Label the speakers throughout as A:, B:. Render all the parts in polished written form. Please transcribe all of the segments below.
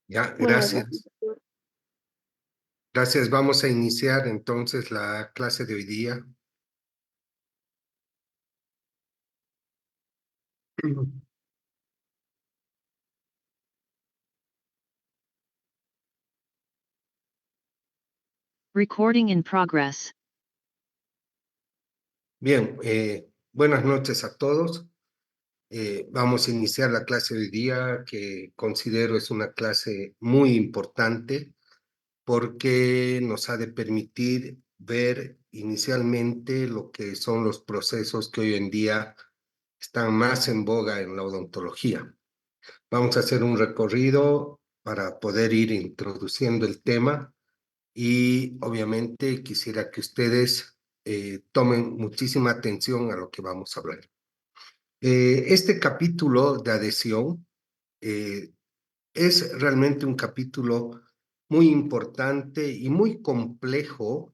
A: Ya,
B: Buenas noches,
A: gracias.
B: doctor.
A: Gracias. Vamos a iniciar entonces la clase de hoy día.
C: Recording in progress.
A: Bien, buenas noches a todos. Vamos a iniciar la clase de hoy día que considero es una clase muy importante porque nos ha de permitir ver inicialmente lo que son los procesos que hoy en día están más en boga en la odontología. Vamos a hacer un recorrido para poder ir introduciendo el tema y obviamente quisiera que ustedes tomen muchísima atención a lo que vamos a hablar. Este capítulo de adhesión eh, es realmente un capítulo muy importante y muy complejo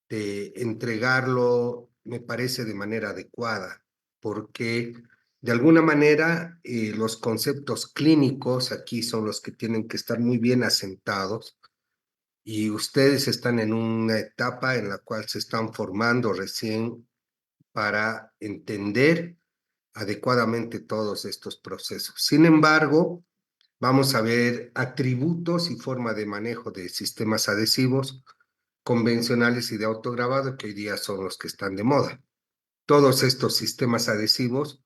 A: de entregarlo, me parece, de manera adecuada, porque de alguna manera los conceptos clínicos aquí son los que tienen que estar muy bien asentados y ustedes están en una etapa en la cual se están formando recién para entender adecuadamente todos estos procesos. Sin embargo, vamos a ver atributos y forma de manejo de sistemas adhesivos convencionales y de autograbado que hoy día son los que están de moda. Todos estos sistemas adhesivos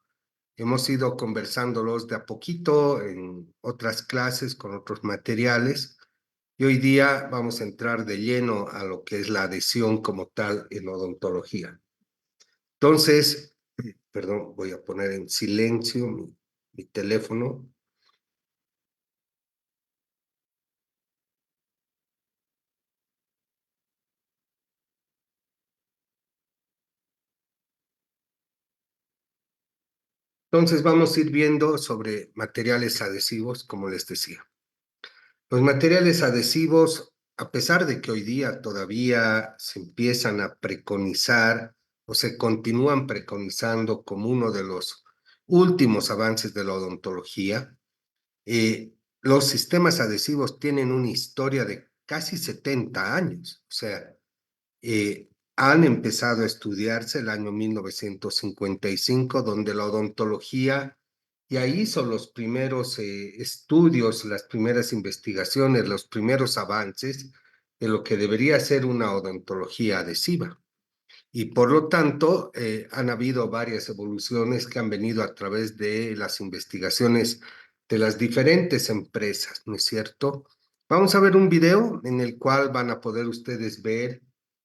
A: hemos ido conversándolos de a poquito en otras clases con otros materiales y hoy día vamos a entrar de lleno a lo que es la adhesión como tal en odontología. Entonces, perdón, voy a poner en silencio mi teléfono. Entonces vamos a ir viendo sobre materiales adhesivos, como les decía. Los materiales adhesivos, a pesar de que hoy día todavía se empiezan a preconizar o se continúan preconizando como uno de los últimos avances de la odontología, los sistemas adhesivos tienen una historia de casi 70 años. O sea, han empezado a estudiarse el año 1955, donde la odontología ya hizo los primeros estudios, las primeras investigaciones, los primeros avances de lo que debería ser una odontología adhesiva. Y por lo tanto, han habido varias evoluciones que han venido a través de las investigaciones de las diferentes empresas, ¿no es cierto? Vamos a ver un video en el cual van a poder ustedes ver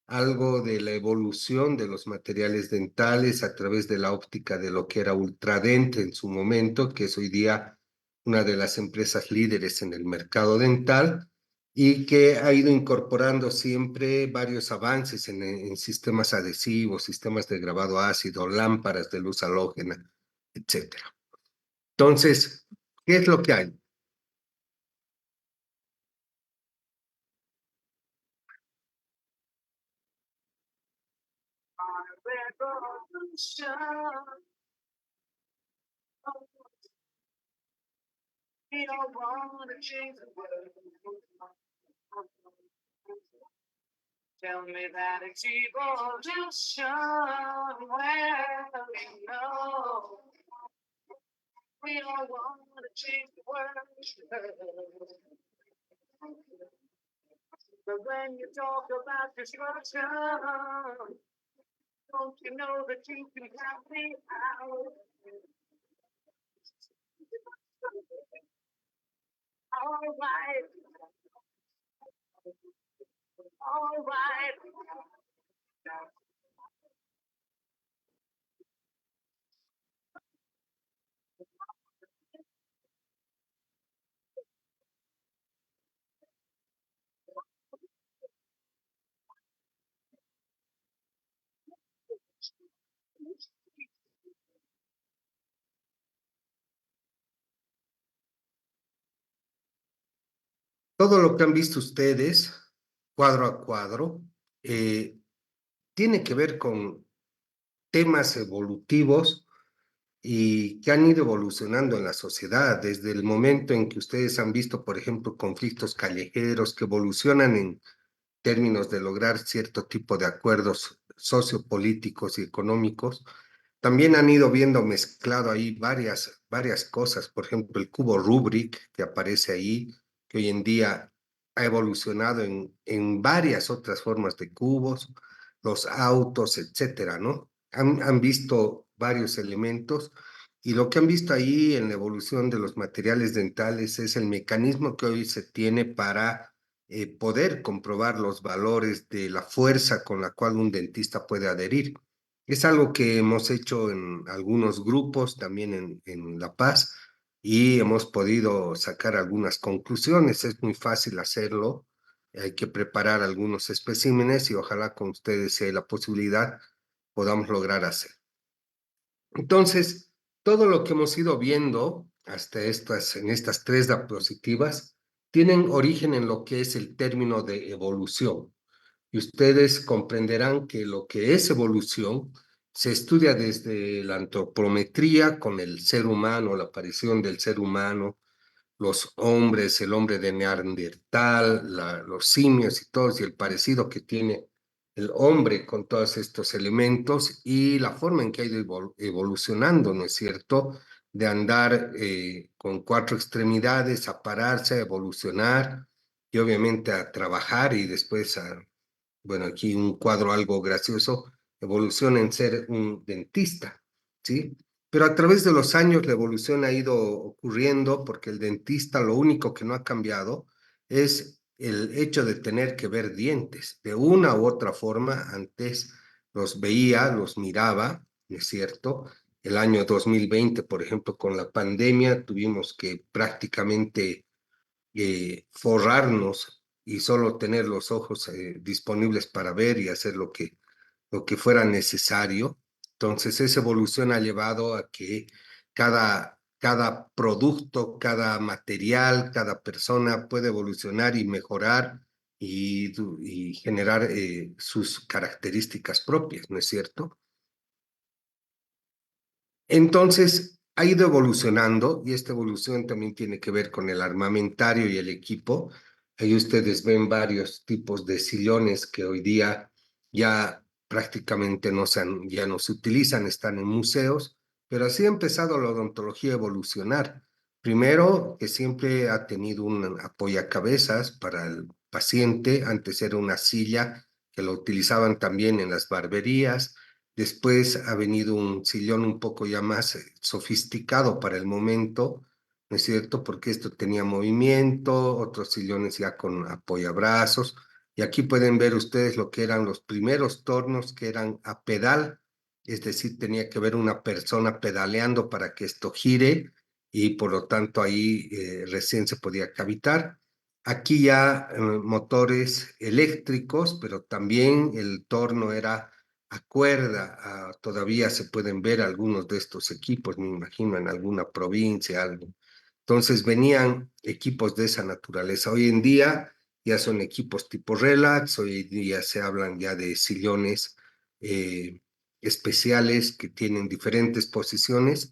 A: algo de la evolución de los materiales dentales a través de la óptica de lo que era Ultradent en su momento, que es hoy día una de las empresas líderes en el mercado dental y que ha ido incorporando siempre varios avances en sistemas adhesivos, sistemas de grabado ácido, lámparas de luz halógena, etcétera. Entonces, ¿qué es lo que hay? Tell me that it's evolution, well, you know, we all want to change the world. But when you talk about destruction, don't you know that you can count me out? All right. All right. Todo lo que han visto ustedes, cuadro a cuadro, tiene que ver con temas evolutivos y que han ido evolucionando en la sociedad, desde el momento en que ustedes han visto, por ejemplo, conflictos callejeros que evolucionan en términos de lograr cierto tipo de acuerdos sociopolíticos y económicos. También han ido viendo mezclado ahí varias cosas, por ejemplo, el cubo Rubik que aparece ahí, que hoy en día ha evolucionado en varias otras formas de cubos, los autos, etcétera, ¿no? Han visto varios elementos y lo que han visto ahí en la evolución de los materiales dentales es el mecanismo que hoy se tiene para poder comprobar los valores de la fuerza con la cual un dentista puede adherir. Es algo que hemos hecho en algunos grupos, también en La Paz, y hemos podido sacar algunas conclusiones. Es muy fácil hacerlo. Hay que preparar algunos especímenes y ojalá con ustedes, si hay la posibilidad, podamos lograr hacer. Entonces, todo lo que hemos ido viendo hasta en estas tres diapositivas tienen origen en lo que es el término de evolución. Y ustedes comprenderán que lo que es evolución se estudia desde la antropometría con el ser humano, la aparición del ser humano, los hombres, el hombre de Neandertal, los simios y todos, y el parecido que tiene el hombre con todos estos elementos y la forma en que ha ido evolucionando, ¿no es cierto? De andar con cuatro extremidades, a pararse, a evolucionar y obviamente a trabajar y después bueno, aquí un cuadro algo gracioso, evoluciona en ser un dentista, ¿sí? Pero a través de los años la evolución ha ido ocurriendo porque el dentista lo único que no ha cambiado es el hecho de tener que ver dientes. De una u otra forma, antes los veía, los miraba, ¿no es cierto? El año 2020, por ejemplo, con la pandemia, tuvimos que prácticamente forrarnos y solo tener los ojos disponibles para ver y hacer lo que fuera necesario. Entonces, esa evolución ha llevado a que cada producto, cada material, cada persona puede evolucionar y mejorar y generar sus características propias, ¿no es cierto? Entonces, ha ido evolucionando y esta evolución también tiene que ver con el armamentario y el equipo. Ahí ustedes ven varios tipos de sillones que hoy día ya prácticamente ya no se utilizan, están en museos, pero así ha empezado la odontología a evolucionar. Primero, que siempre ha tenido un apoyacabezas para el paciente, antes era una silla que lo utilizaban también en las barberías. Después ha venido un sillón un poco ya más sofisticado para el momento, ¿no es cierto? Porque esto tenía movimiento, otros sillones ya con apoyabrazos. Y aquí pueden ver ustedes lo que eran los primeros tornos que eran a pedal, es decir, tenía que ver una persona pedaleando para que esto gire y por lo tanto ahí recién se podía cavitar. Aquí ya motores eléctricos, pero también el torno era a cuerda. Todavía se pueden ver algunos de estos equipos, me imagino, en alguna provincia, algo. Entonces venían equipos de esa naturaleza. Hoy en día ya son equipos tipo relax, hoy en día se hablan ya de sillones eh, especiales que tienen diferentes posiciones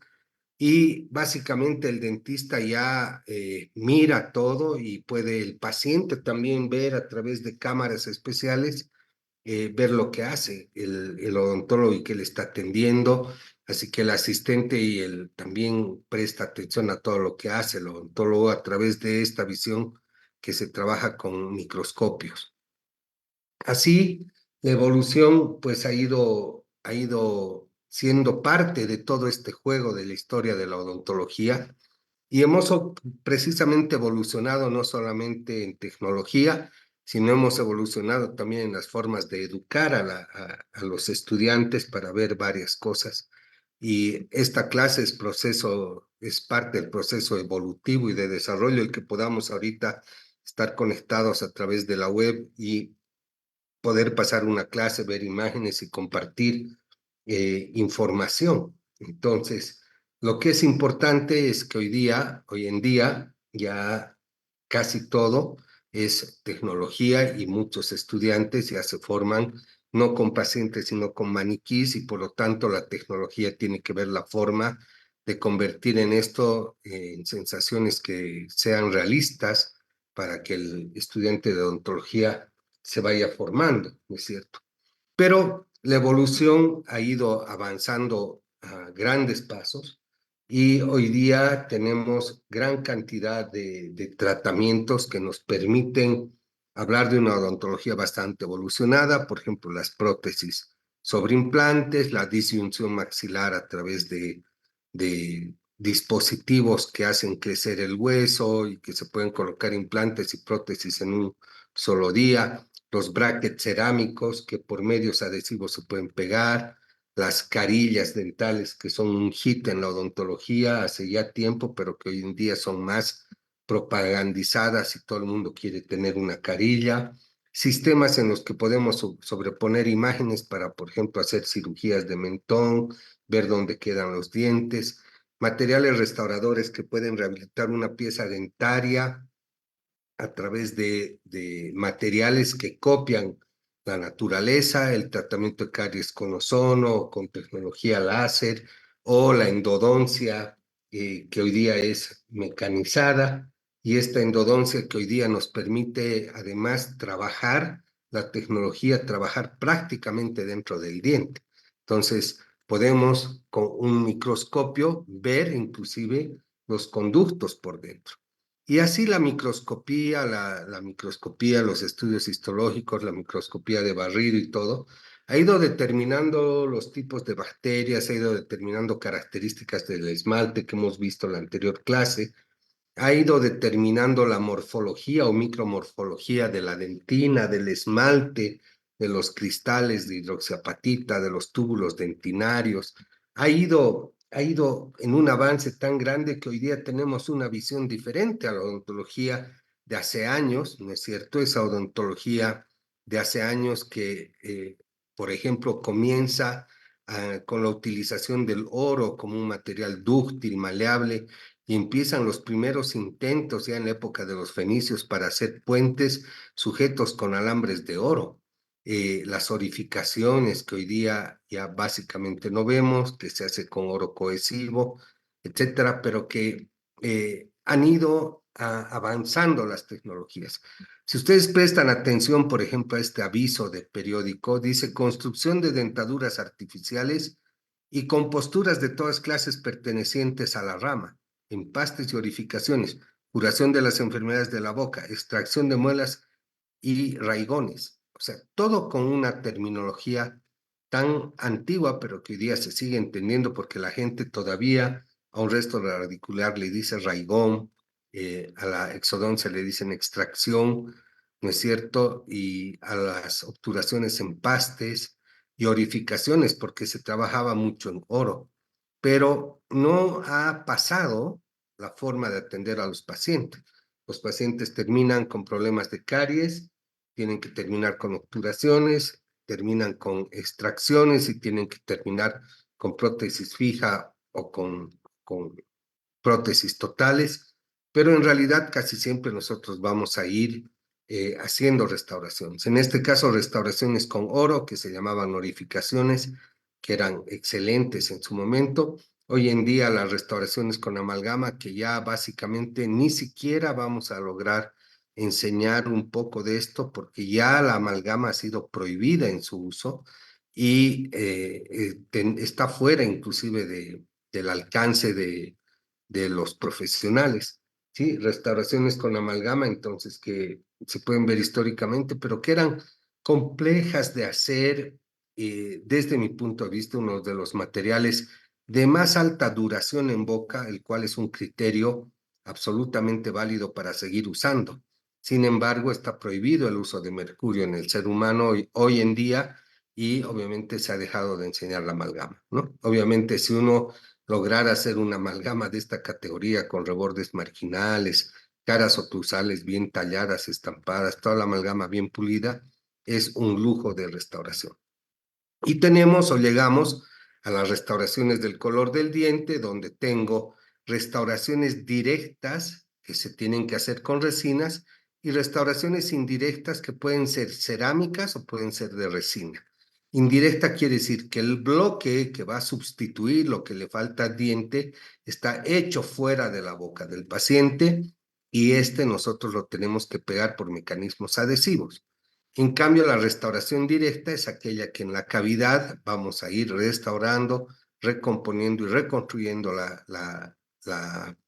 A: y básicamente el dentista ya mira todo y puede el paciente también ver a través de cámaras especiales, ver lo que hace el odontólogo y que le está atendiendo. Así que el asistente y él también presta atención a todo lo que hace el odontólogo a través de esta visión que se trabaja con microscopios. Así, la evolución pues ha ido siendo parte de todo este juego de la historia de la odontología y hemos precisamente evolucionado no solamente en tecnología, sino hemos evolucionado también en las formas de educar a los estudiantes para ver varias cosas. Y esta clase es parte del proceso evolutivo y de desarrollo, el que podamos ahorita estar conectados a través de la web y poder pasar una clase, ver imágenes y compartir información. Entonces, lo que es importante es que hoy en día, ya casi todo es tecnología y muchos estudiantes ya se forman no con pacientes, sino con maniquís y por lo tanto la tecnología tiene que ver la forma de convertir en esto en sensaciones que sean realistas para que el estudiante de odontología se vaya formando, ¿no es cierto? Pero la evolución ha ido avanzando a grandes pasos y hoy día tenemos gran cantidad de tratamientos que nos permiten hablar de una odontología bastante evolucionada, por ejemplo, las prótesis sobre implantes, la disyunción maxilar a través de dispositivos que hacen crecer el hueso y que se pueden colocar implantes y prótesis en un solo día, los brackets cerámicos que por medios adhesivos se pueden pegar, las carillas dentales que son un hit en la odontología hace ya tiempo, pero que hoy en día son más propagandizadas y todo el mundo quiere tener una carilla, sistemas en los que podemos sobreponer imágenes para, por ejemplo, hacer cirugías de mentón, ver dónde quedan los dientes, materiales restauradores que pueden rehabilitar una pieza dentaria a través de materiales que copian la naturaleza, el tratamiento de caries con ozono, o con tecnología láser, o la endodoncia, que hoy día es mecanizada, y esta endodoncia que hoy día nos permite además trabajar la tecnología, trabajar prácticamente dentro del diente. Entonces, podemos con un microscopio ver inclusive los conductos por dentro. Y así la microscopía, la microscopía, los estudios histológicos, la microscopía de barrido y todo, ha ido determinando los tipos de bacterias, ha ido determinando características del esmalte que hemos visto en la anterior clase, ha ido determinando la morfología o micromorfología de la dentina, del esmalte, de los cristales de hidroxiapatita, de los túbulos dentinarios. Ha ido en un avance tan grande que hoy día tenemos una visión diferente a la odontología de hace años, ¿no es cierto? Esa odontología de hace años que, por ejemplo, comienza con la utilización del oro como un material dúctil, maleable, y empiezan los primeros intentos ya en la época de los fenicios para hacer puentes sujetos con alambres de oro. Las orificaciones que hoy día ya básicamente no vemos, que se hace con oro cohesivo, etcétera, pero que han ido avanzando las tecnologías. Si ustedes prestan atención, por ejemplo, a este aviso de periódico, dice construcción de dentaduras artificiales y composturas de todas clases pertenecientes a la rama, empastes y orificaciones, curación de las enfermedades de la boca, extracción de muelas y raigones. O sea, todo con una terminología tan antigua, pero que hoy día se sigue entendiendo porque la gente todavía a un resto radicular le dice raigón, a la exodoncia le dicen extracción, ¿no es cierto? Y a las obturaciones empastes y orificaciones, porque se trabajaba mucho en oro, pero no ha pasado la forma de atender a los pacientes. Los pacientes terminan con problemas de caries, tienen que terminar con obturaciones, terminan con extracciones y tienen que terminar con prótesis fija o con prótesis totales, pero en realidad casi siempre nosotros vamos a ir haciendo restauraciones. En este caso, restauraciones con oro, que se llamaban orificaciones, que eran excelentes en su momento. Hoy en día las restauraciones con amalgama, que ya básicamente ni siquiera vamos a lograr enseñar un poco de esto, porque ya la amalgama ha sido prohibida en su uso y está fuera inclusive del alcance de los profesionales, ¿sí? Restauraciones con amalgama, entonces, que se pueden ver históricamente, pero que eran complejas de hacer, desde mi punto de vista, uno de los materiales de más alta duración en boca, el cual es un criterio absolutamente válido para seguir usando. Sin embargo, está prohibido el uso de mercurio en el ser humano hoy en día y obviamente se ha dejado de enseñar la amalgama, ¿no? Obviamente, si uno lograr hacer una amalgama de esta categoría con rebordes marginales, caras oclusales bien talladas, estampadas, toda la amalgama bien pulida, es un lujo de restauración. Y tenemos o llegamos a las restauraciones del color del diente, donde tengo restauraciones directas que se tienen que hacer con resinas y restauraciones indirectas que pueden ser cerámicas o pueden ser de resina. Indirecta quiere decir que el bloque que va a sustituir lo que le falta al diente está hecho fuera de la boca del paciente y nosotros lo tenemos que pegar por mecanismos adhesivos. En cambio, la restauración directa es aquella que en la cavidad vamos a ir restaurando, recomponiendo y reconstruyendo la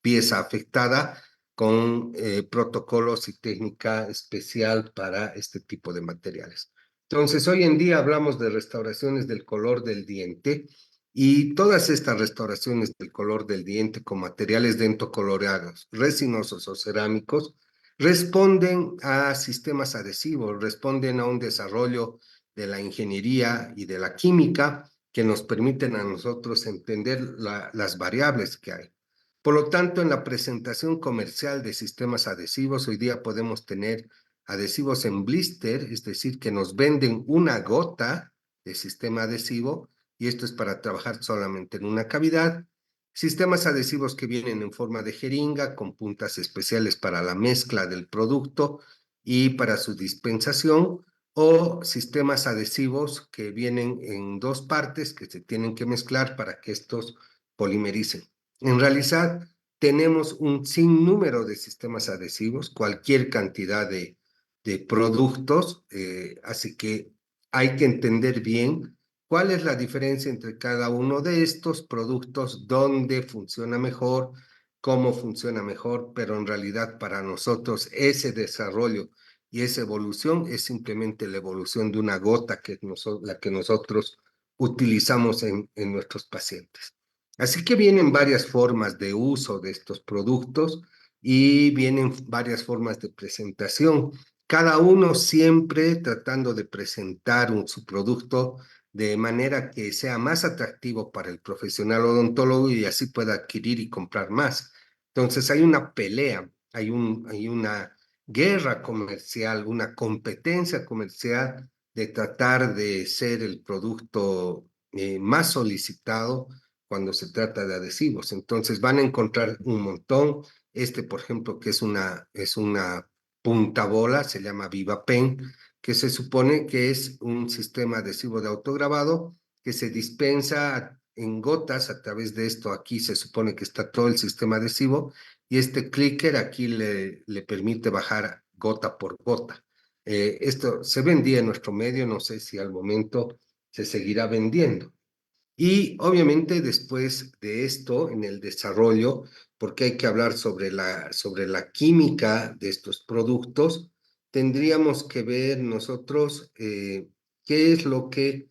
A: pieza afectada con protocolos y técnica especial para este tipo de materiales. Entonces, hoy en día hablamos de restauraciones del color del diente y todas estas restauraciones del color del diente con materiales dentocoloreados, resinosos o cerámicos, responden a sistemas adhesivos, responden a un desarrollo de la ingeniería y de la química que nos permiten a nosotros entender las variables que hay. Por lo tanto, en la presentación comercial de sistemas adhesivos, hoy día podemos tener adhesivos en blister, es decir, que nos venden una gota de sistema adhesivo, y esto es para trabajar solamente en una cavidad. Sistemas adhesivos que vienen en forma de jeringa con puntas especiales para la mezcla del producto y para su dispensación, o sistemas adhesivos que vienen en dos partes que se tienen que mezclar para que estos polimericen. En realidad, tenemos un sinnúmero de sistemas adhesivos, cualquier cantidad de productos, así que hay que entender bien cuál es la diferencia entre cada uno de estos productos, dónde funciona mejor, cómo funciona mejor, pero en realidad para nosotros ese desarrollo y esa evolución es simplemente la evolución de una gota que la que nosotros utilizamos en nuestros pacientes. Así que vienen varias formas de uso de estos productos y vienen varias formas de presentación, cada uno siempre tratando de presentar su producto de manera que sea más atractivo para el profesional odontólogo y así pueda adquirir y comprar más. Entonces hay una pelea, hay una guerra comercial, una competencia comercial de tratar de ser el producto más solicitado cuando se trata de adhesivos. Entonces van a encontrar un montón. Por ejemplo, que es una punta bola, se llama VivaPen, que se supone que es un sistema adhesivo de autograbado que se dispensa en gotas a través de esto. Aquí se supone que está todo el sistema adhesivo y este clicker aquí le permite bajar gota por gota. Esto se vendía en nuestro medio, no sé si al momento se seguirá vendiendo. Y obviamente después de esto, en el desarrollo, porque hay que hablar sobre la química de estos productos, tendríamos que ver nosotros qué es lo que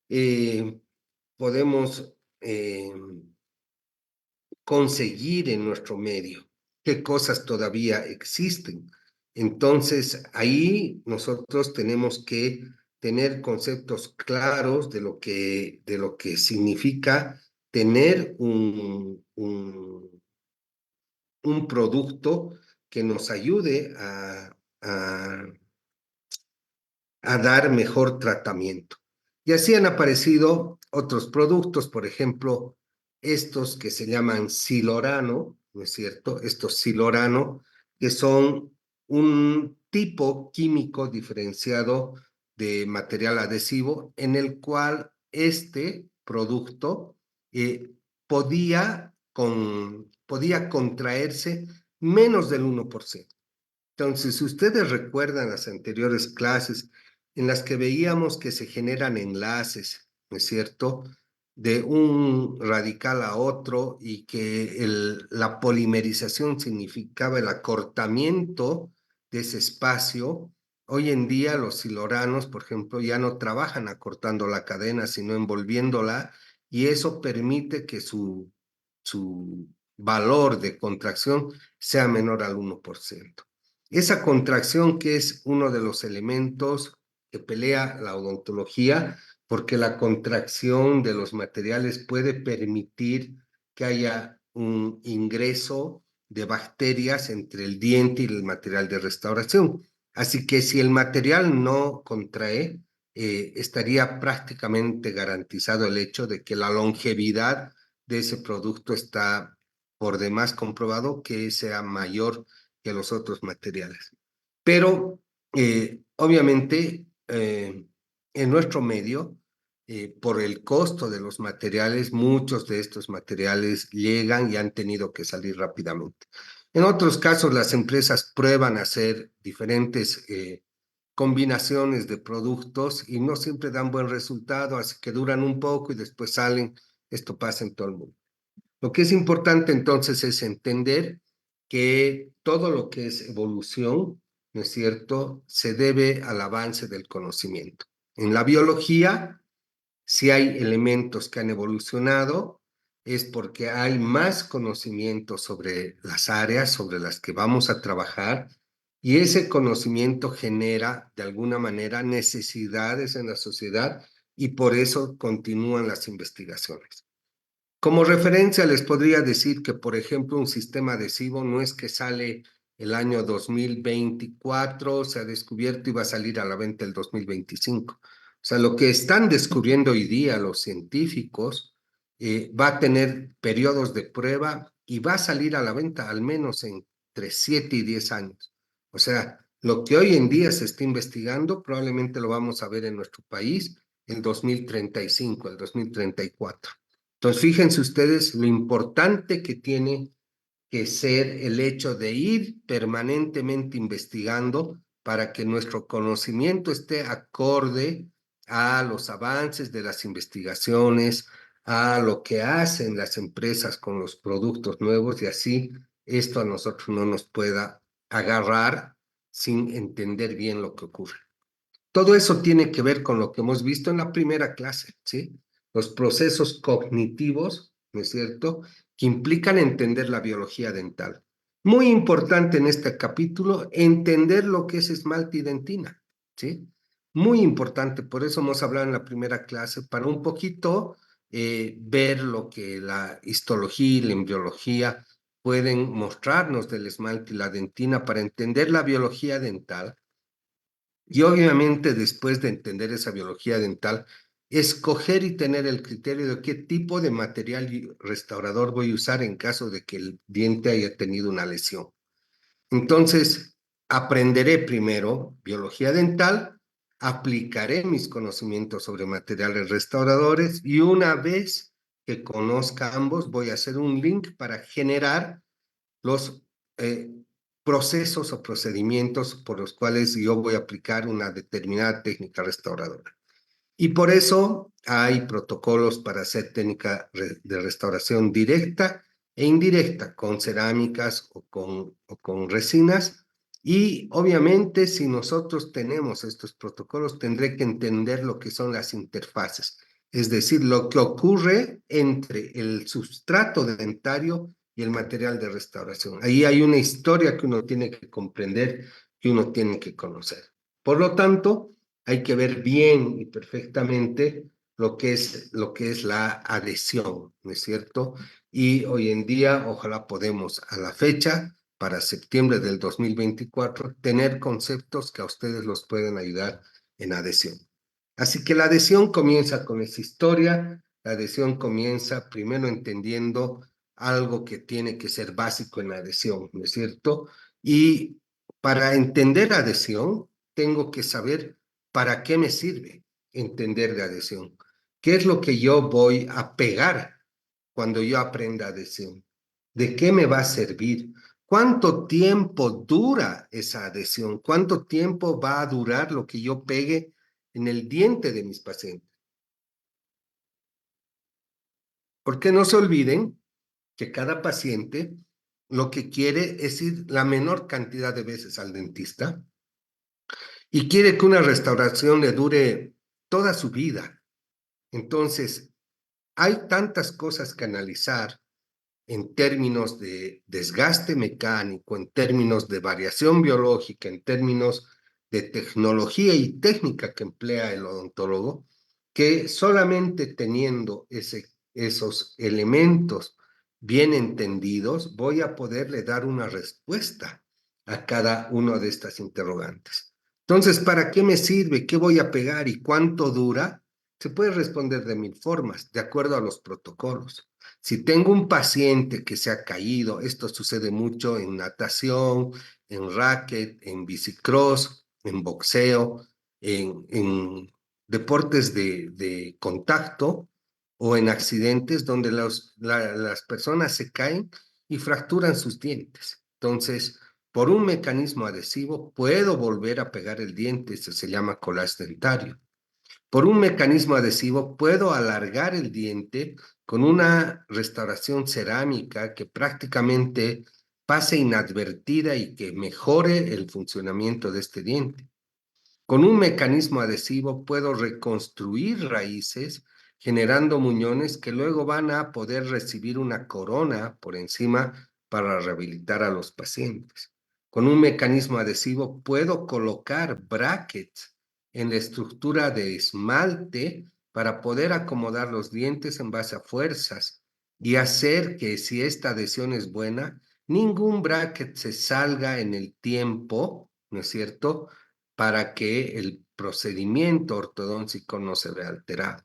A: eh, podemos conseguir en nuestro medio, qué cosas todavía existen. Entonces, ahí nosotros tenemos que tener conceptos claros de lo que significa tener un producto que nos ayude a dar mejor tratamiento. Y así han aparecido otros productos, por ejemplo, estos que se llaman silorano, ¿no es cierto? Estos silorano, que son un tipo químico diferenciado de material adhesivo en el cual este producto eh, podía contraerse menos del 1%. Entonces, si ustedes recuerdan las anteriores clases en las que veíamos que se generan enlaces, ¿no es cierto?, de un radical a otro y que la polimerización significaba el acortamiento de ese espacio. Hoy en día los siloranos, por ejemplo, ya no trabajan acortando la cadena, sino envolviéndola, y eso permite que su valor de contracción sea menor al 1%. Esa contracción que es uno de los elementos que pelea la odontología, porque la contracción de los materiales puede permitir que haya un ingreso de bacterias entre el diente y el material de restauración. Así que si el material no contrae, estaría prácticamente garantizado el hecho de que la longevidad de ese producto está por demás comprobado que sea mayor que los otros materiales. Pero obviamente en nuestro medio, por el costo de los materiales, muchos de estos materiales llegan y han tenido que salir rápidamente. En otros casos, las empresas prueban hacer diferentes combinaciones de productos y no siempre dan buen resultado, así que duran un poco y después salen. Esto pasa en todo el mundo. Lo que es importante entonces es entender que todo lo que es evolución, ¿no es cierto?, se debe al avance del conocimiento. En la biología, si hay elementos que han evolucionado, es porque hay más conocimiento sobre las áreas sobre las que vamos a trabajar y ese conocimiento genera de alguna manera necesidades en la sociedad y por eso continúan las investigaciones. Como referencia les podría decir que, por ejemplo, un sistema adhesivo no es que sale el año 2024, se ha descubierto y va a salir a la venta el 2025. O sea, lo que están descubriendo hoy día los científicos va a tener periodos de prueba y va a salir a la venta al menos entre 7 y 10 años. O sea, lo que hoy en día se está investigando probablemente lo vamos a ver en nuestro país en 2035, el 2034. Entonces, fíjense ustedes lo importante que tiene que ser el hecho de ir permanentemente investigando para que nuestro conocimiento esté acorde a los avances de las investigaciones, a lo que hacen las empresas con los productos nuevos y así esto a nosotros no nos pueda agarrar sin entender bien lo que ocurre. Todo eso tiene que ver con lo que hemos visto en la primera clase, ¿sí? Los procesos cognitivos, ¿no es cierto?, que implican entender la biología dental. Muy importante en este capítulo, entender lo que es esmalte y dentina, ¿sí? Muy importante, por eso hemos hablado en la primera clase, para un poquito ver lo que la histología y la embriología pueden mostrarnos del esmalte y la dentina para entender la biología dental. Y obviamente después de entender esa biología dental, escoger y tener el criterio de qué tipo de material restaurador voy a usar en caso de que el diente haya tenido una lesión. Entonces, aprenderé primero biología dental, aplicaré mis conocimientos sobre materiales restauradores y una vez que conozca ambos, voy a hacer un link para generar los procesos o procedimientos por los cuales yo voy a aplicar una determinada técnica restauradora. Y por eso hay protocolos para hacer técnica de restauración directa e indirecta con cerámicas o con resinas. Y obviamente si nosotros tenemos estos protocolos, tendré que entender lo que son las interfaces, es decir, lo que ocurre entre el sustrato dentario y el material de restauración. Ahí hay una historia que uno tiene que comprender, que uno tiene que conocer. Por lo tanto, hay que ver bien y perfectamente lo que es la adhesión, ¿no es cierto? Y hoy en día, ojalá podemos a la fecha, para septiembre del 2024, tener conceptos que a ustedes los pueden ayudar en adhesión. Así que la adhesión comienza con esa historia, la adhesión comienza primero entendiendo algo que tiene que ser básico en la adhesión, ¿no es cierto? Y para entender adhesión, tengo que saber para qué me sirve entender de adhesión. ¿Qué es lo que yo voy a pegar cuando yo aprenda adhesión? ¿De qué me va a servir? ¿Cuánto tiempo dura esa adhesión? ¿Cuánto tiempo va a durar lo que yo pegue en el diente de mis pacientes? Porque no se olviden que cada paciente lo que quiere es ir la menor cantidad de veces al dentista y quiere que una restauración le dure toda su vida. Entonces, hay tantas cosas que analizar en términos de desgaste mecánico, en términos de variación biológica, en términos de tecnología y técnica que emplea el odontólogo, que solamente teniendo esos elementos bien entendidos, voy a poderle dar una respuesta a cada una de estas interrogantes. Entonces, ¿para qué me sirve? ¿Qué voy a pegar y cuánto dura? Se puede responder de mil formas, de acuerdo a los protocolos. Si tengo un paciente que se ha caído, esto sucede mucho en natación, en racket, en bicicross, en boxeo, en deportes de contacto o en accidentes donde las personas se caen y fracturan sus dientes. Entonces, por un mecanismo adhesivo puedo volver a pegar el diente, eso se llama collage dentario. Por un mecanismo adhesivo puedo alargar el diente con una restauración cerámica que prácticamente pase inadvertida y que mejore el funcionamiento de este diente. Con un mecanismo adhesivo puedo reconstruir raíces generando muñones que luego van a poder recibir una corona por encima para rehabilitar a los pacientes. Con un mecanismo adhesivo puedo colocar brackets en la estructura de esmalte para poder acomodar los dientes en base a fuerzas y hacer que, si esta adhesión es buena, ningún bracket se salga en el tiempo, ¿no es cierto?, para que el procedimiento ortodóntico no se vea alterado.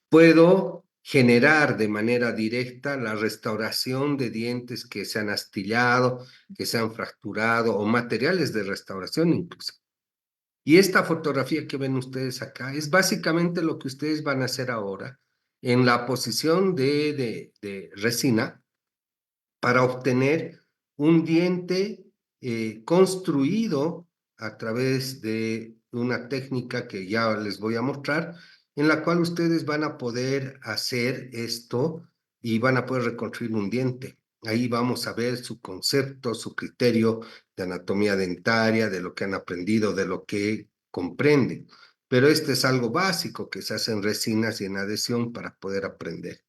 A: Puedo generar de manera directa la restauración de dientes que se han astillado, que se han fracturado o materiales de restauración incluso. Y esta fotografía que ven ustedes acá es básicamente lo que ustedes van a hacer ahora en la posición de resina para obtener un diente construido a través de una técnica que ya les voy a mostrar, en la cual ustedes van a poder hacer esto y van a poder reconstruir un diente. Ahí vamos a ver su concepto, su criterio de anatomía dentaria, de lo que han aprendido, de lo que comprenden. Pero este es algo básico que se hace en resinas y en adhesión para poder aprender.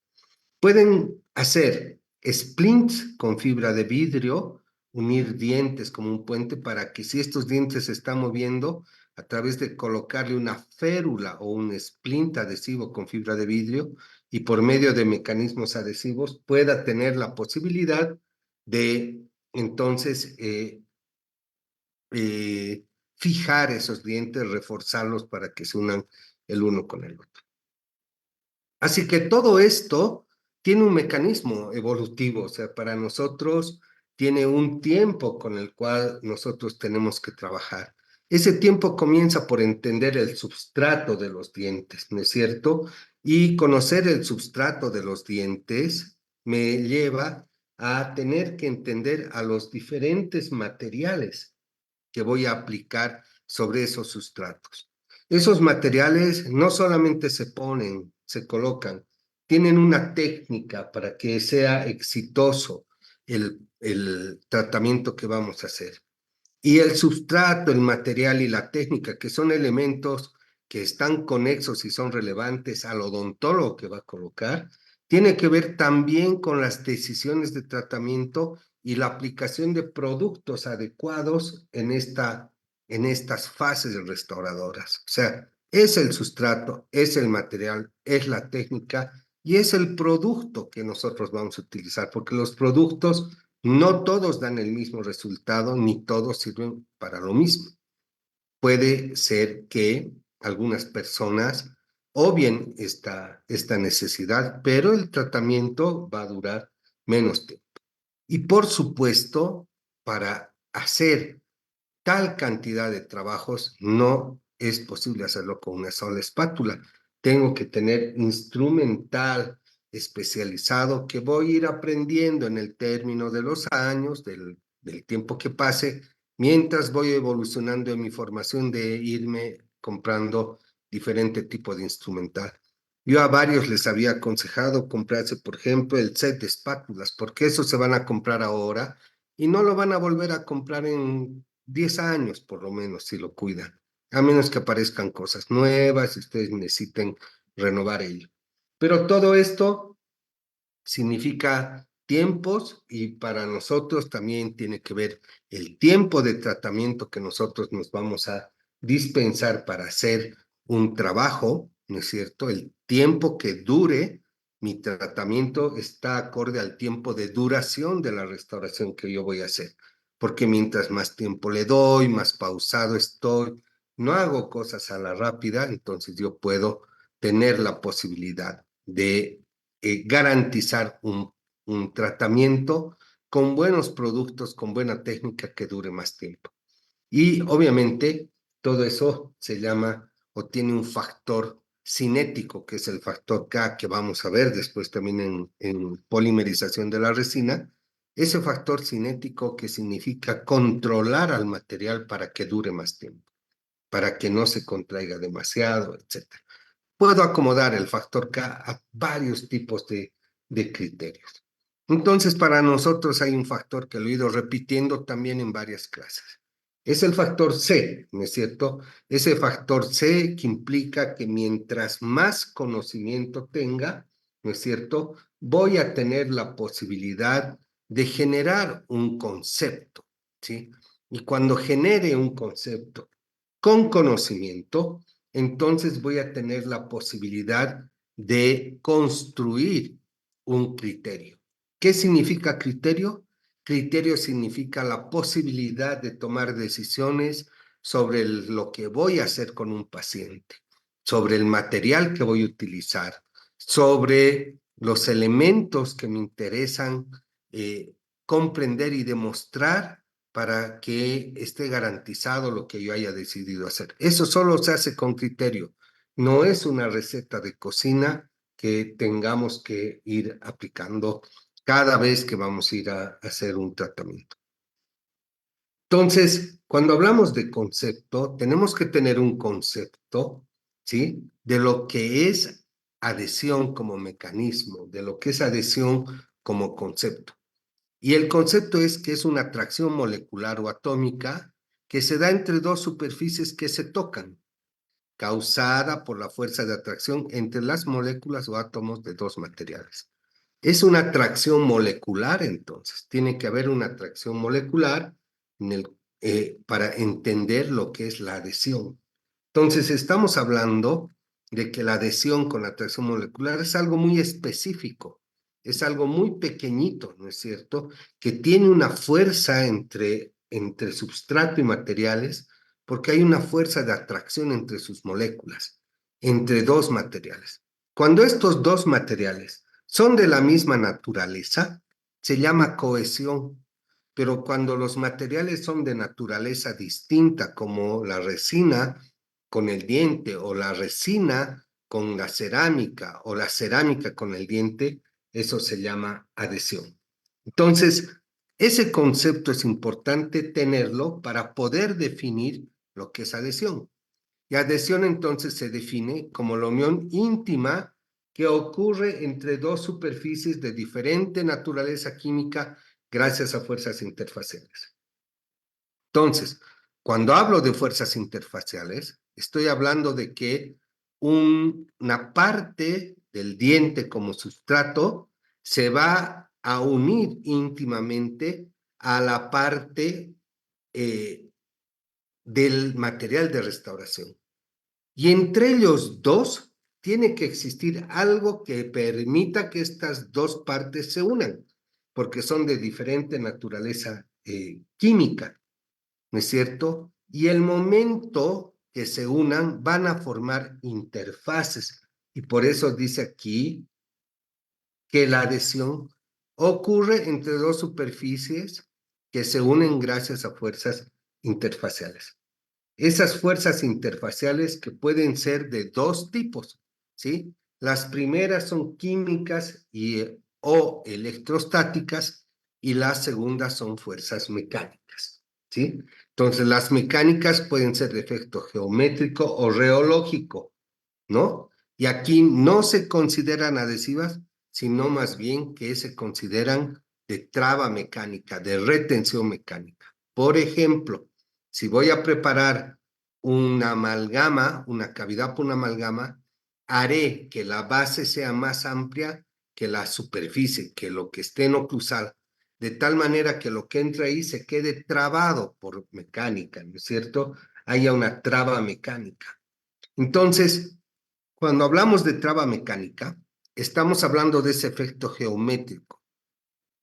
A: Pueden hacer splints con fibra de vidrio, unir dientes como un puente para que, si estos dientes se están moviendo, a través de colocarle una férula o un splint adhesivo con fibra de vidrio y por medio de mecanismos adhesivos, pueda tener la posibilidad de entonces fijar esos dientes, reforzarlos para que se unan el uno con el otro. Así que todo esto tiene un mecanismo evolutivo, o sea, para nosotros tiene un tiempo con el cual nosotros tenemos que trabajar. Ese tiempo comienza por entender el substrato de los dientes, ¿no es cierto? Y conocer el substrato de los dientes me lleva a tener que entender a los diferentes materiales que voy a aplicar sobre esos sustratos. Esos materiales no solamente se ponen, se colocan, tienen una técnica para que sea exitoso el tratamiento que vamos a hacer. Y el sustrato, el material y la técnica, que son elementos que están conexos y son relevantes al odontólogo que va a colocar, tiene que ver también con las decisiones de tratamiento y la aplicación de productos adecuados en estas fases restauradoras. O sea, es el sustrato, es el material, es la técnica y es el producto que nosotros vamos a utilizar, porque los productos no todos dan el mismo resultado, ni todos sirven para lo mismo. Puede ser que algunas personas obvien esta necesidad, pero el tratamiento va a durar menos tiempo. Y por supuesto, para hacer tal cantidad de trabajos no es posible hacerlo con una sola espátula. Tengo que tener instrumental especializado que voy a ir aprendiendo en el término de los años, del tiempo que pase, mientras voy evolucionando en mi formación de irme comprando diferente tipo de instrumental. Yo a varios les había aconsejado comprarse, por ejemplo, el set de espátulas, porque eso se van a comprar ahora y no lo van a volver a comprar en 10 años, por lo menos, si lo cuidan, a menos que aparezcan cosas nuevas y ustedes necesiten renovar ello. Pero todo esto significa tiempos y para nosotros también tiene que ver el tiempo de tratamiento que nosotros nos vamos a dispensar para hacer un trabajo, ¿no es cierto? El tiempo que dure mi tratamiento está acorde al tiempo de duración de la restauración que yo voy a hacer, porque mientras más tiempo le doy, más pausado estoy, no hago cosas a la rápida, entonces yo puedo tener la posibilidad de garantizar un tratamiento con buenos productos, con buena técnica que dure más tiempo. Y obviamente todo eso se llama o tiene un factor cinético, que es el factor K, que vamos a ver después también en polimerización de la resina. Ese factor cinético que significa controlar al material para que dure más tiempo, para que no se contraiga demasiado, etcétera. Puedo acomodar el factor K a varios tipos de criterios. Entonces, para nosotros hay un factor que lo he ido repitiendo también en varias clases. Es el factor C, ¿no es cierto? Ese factor C que implica que mientras más conocimiento tenga, ¿no es cierto? Voy a tener la posibilidad de generar un concepto, ¿sí? Y cuando genere un concepto con conocimiento, entonces voy a tener la posibilidad de construir un criterio. ¿Qué significa criterio? Criterio significa la posibilidad de tomar decisiones sobre lo que voy a hacer con un paciente, sobre el material que voy a utilizar, sobre los elementos que me interesan comprender y demostrar para que esté garantizado lo que yo haya decidido hacer. Eso solo se hace con criterio. No es una receta de cocina que tengamos que ir aplicando cada vez que vamos a ir a hacer un tratamiento. Entonces, cuando hablamos de concepto, tenemos que tener un concepto, ¿sí? De lo que es adhesión como mecanismo, de lo que es adhesión como concepto. Y el concepto es que es una atracción molecular o atómica que se da entre dos superficies que se tocan, causada por la fuerza de atracción entre las moléculas o átomos de dos materiales. Es una atracción molecular, entonces. Tiene que haber una atracción molecular para entender lo que es la adhesión. Entonces, estamos hablando de que la adhesión con la atracción molecular es algo muy específico, es algo muy pequeñito, ¿no es cierto? Que tiene una fuerza entre substrato y materiales, porque hay una fuerza de atracción entre sus moléculas, entre dos materiales. Cuando estos dos materiales son de la misma naturaleza, se llama cohesión. Pero cuando los materiales son de naturaleza distinta, como la resina con el diente o la resina con la cerámica o la cerámica con el diente, eso se llama adhesión. Entonces, ese concepto es importante tenerlo para poder definir lo que es adhesión. Y adhesión entonces se define como la unión íntima que ocurre entre dos superficies de diferente naturaleza química gracias a fuerzas interfaciales. Entonces, cuando hablo de fuerzas interfaciales, estoy hablando de que una parte del diente como sustrato se va a unir íntimamente a la parte del material de restauración. Y entre ellos dos tiene que existir algo que permita que estas dos partes se unan, porque son de diferente naturaleza química, ¿no es cierto? Y el momento que se unan van a formar interfaces. Y por eso dice aquí que la adhesión ocurre entre dos superficies que se unen gracias a fuerzas interfaciales. Esas fuerzas interfaciales que pueden ser de dos tipos, ¿sí? Las primeras son químicas o electrostáticas y las segundas son fuerzas mecánicas, ¿sí? Entonces, las mecánicas pueden ser de efecto geométrico o reológico, ¿no? Y aquí no se consideran adhesivas, sino más bien que se consideran de traba mecánica, de retención mecánica. Por ejemplo, si voy a preparar una amalgama, una cavidad por una amalgama, haré que la base sea más amplia que la superficie, que lo que esté en oclusal, de tal manera que lo que entra ahí se quede trabado por mecánica, ¿no es cierto? Haya una traba mecánica. Entonces, cuando hablamos de traba mecánica, estamos hablando de ese efecto geométrico,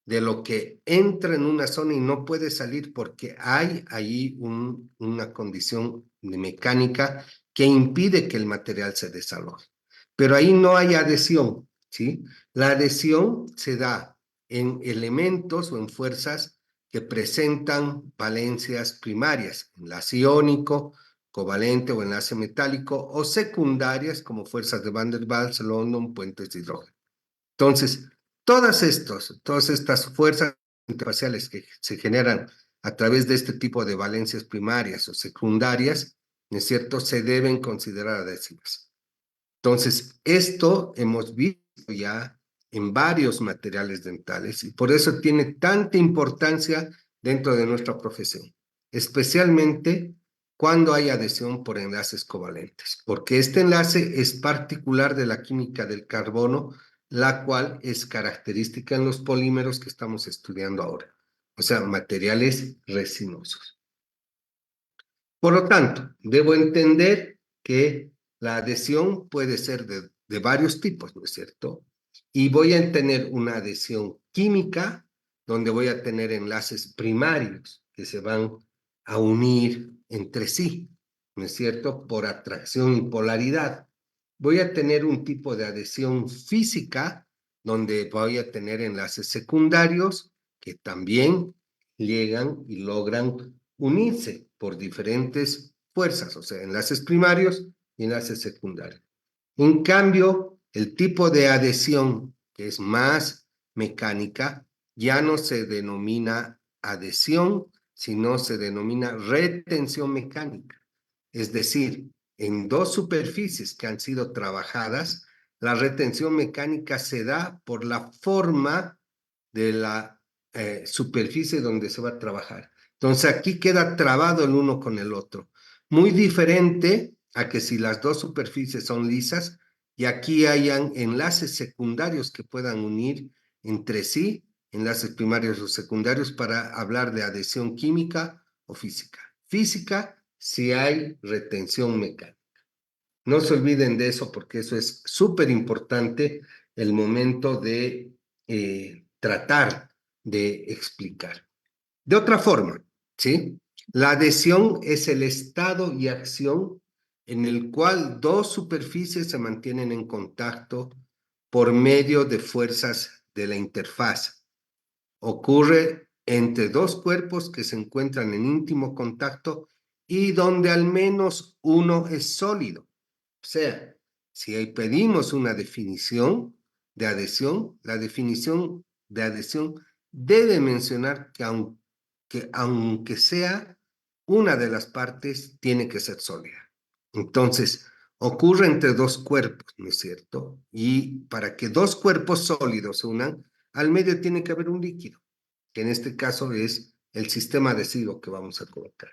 A: de lo que entra en una zona y no puede salir porque hay ahí una condición mecánica que impide que el material se desaloje. Pero ahí no hay adhesión, ¿sí? La adhesión se da en elementos o en fuerzas que presentan valencias primarias, enlace iónico, covalente o enlace metálico, o secundarias como fuerzas de Van der Waals, London, puentes de hidrógeno. Entonces, todas estas fuerzas interfaciales que se generan a través de este tipo de valencias primarias o secundarias, ¿no es cierto?, se deben considerar adhesivas. Entonces, esto hemos visto ya en varios materiales dentales y por eso tiene tanta importancia dentro de nuestra profesión, especialmente cuando hay adhesión por enlaces covalentes, porque este enlace es particular de la química del carbono, la cual es característica en los polímeros que estamos estudiando ahora, o sea, materiales resinosos. Por lo tanto, debo entender que la adhesión puede ser de varios tipos, ¿no es cierto? Y voy a tener una adhesión química, donde voy a tener enlaces primarios que se van a unir entre sí, ¿no es cierto? Por atracción y polaridad. Voy a tener un tipo de adhesión física, donde voy a tener enlaces secundarios que también llegan y logran unirse por diferentes fuerzas, o sea, enlaces primarios y enlaces secundarios. En cambio, el tipo de adhesión que es más mecánica ya no se denomina adhesión, sino se denomina retención mecánica. Es decir, en dos superficies que han sido trabajadas, la retención mecánica se da por la forma de la superficie donde se va a trabajar. Entonces aquí queda trabado el uno con el otro. Muy diferente a que si las dos superficies son lisas y aquí hayan enlaces secundarios que puedan unir entre sí, enlaces primarios o secundarios para hablar de adhesión química o física. Física si hay retención mecánica. No se olviden de eso porque eso es súper importante el momento de tratar de explicar. De otra forma, ¿sí? La adhesión es el estado y acción en el cual dos superficies se mantienen en contacto por medio de fuerzas de la interfaz. Ocurre entre dos cuerpos que se encuentran en íntimo contacto y donde al menos uno es sólido. O sea, si pedimos una definición de adhesión, la definición de adhesión debe mencionar que aunque sea una de las partes, tiene que ser sólida. Entonces, ocurre entre dos cuerpos, ¿no es cierto? Y para que dos cuerpos sólidos se unan, al medio tiene que haber un líquido, que en este caso es el sistema adhesivo que vamos a colocar.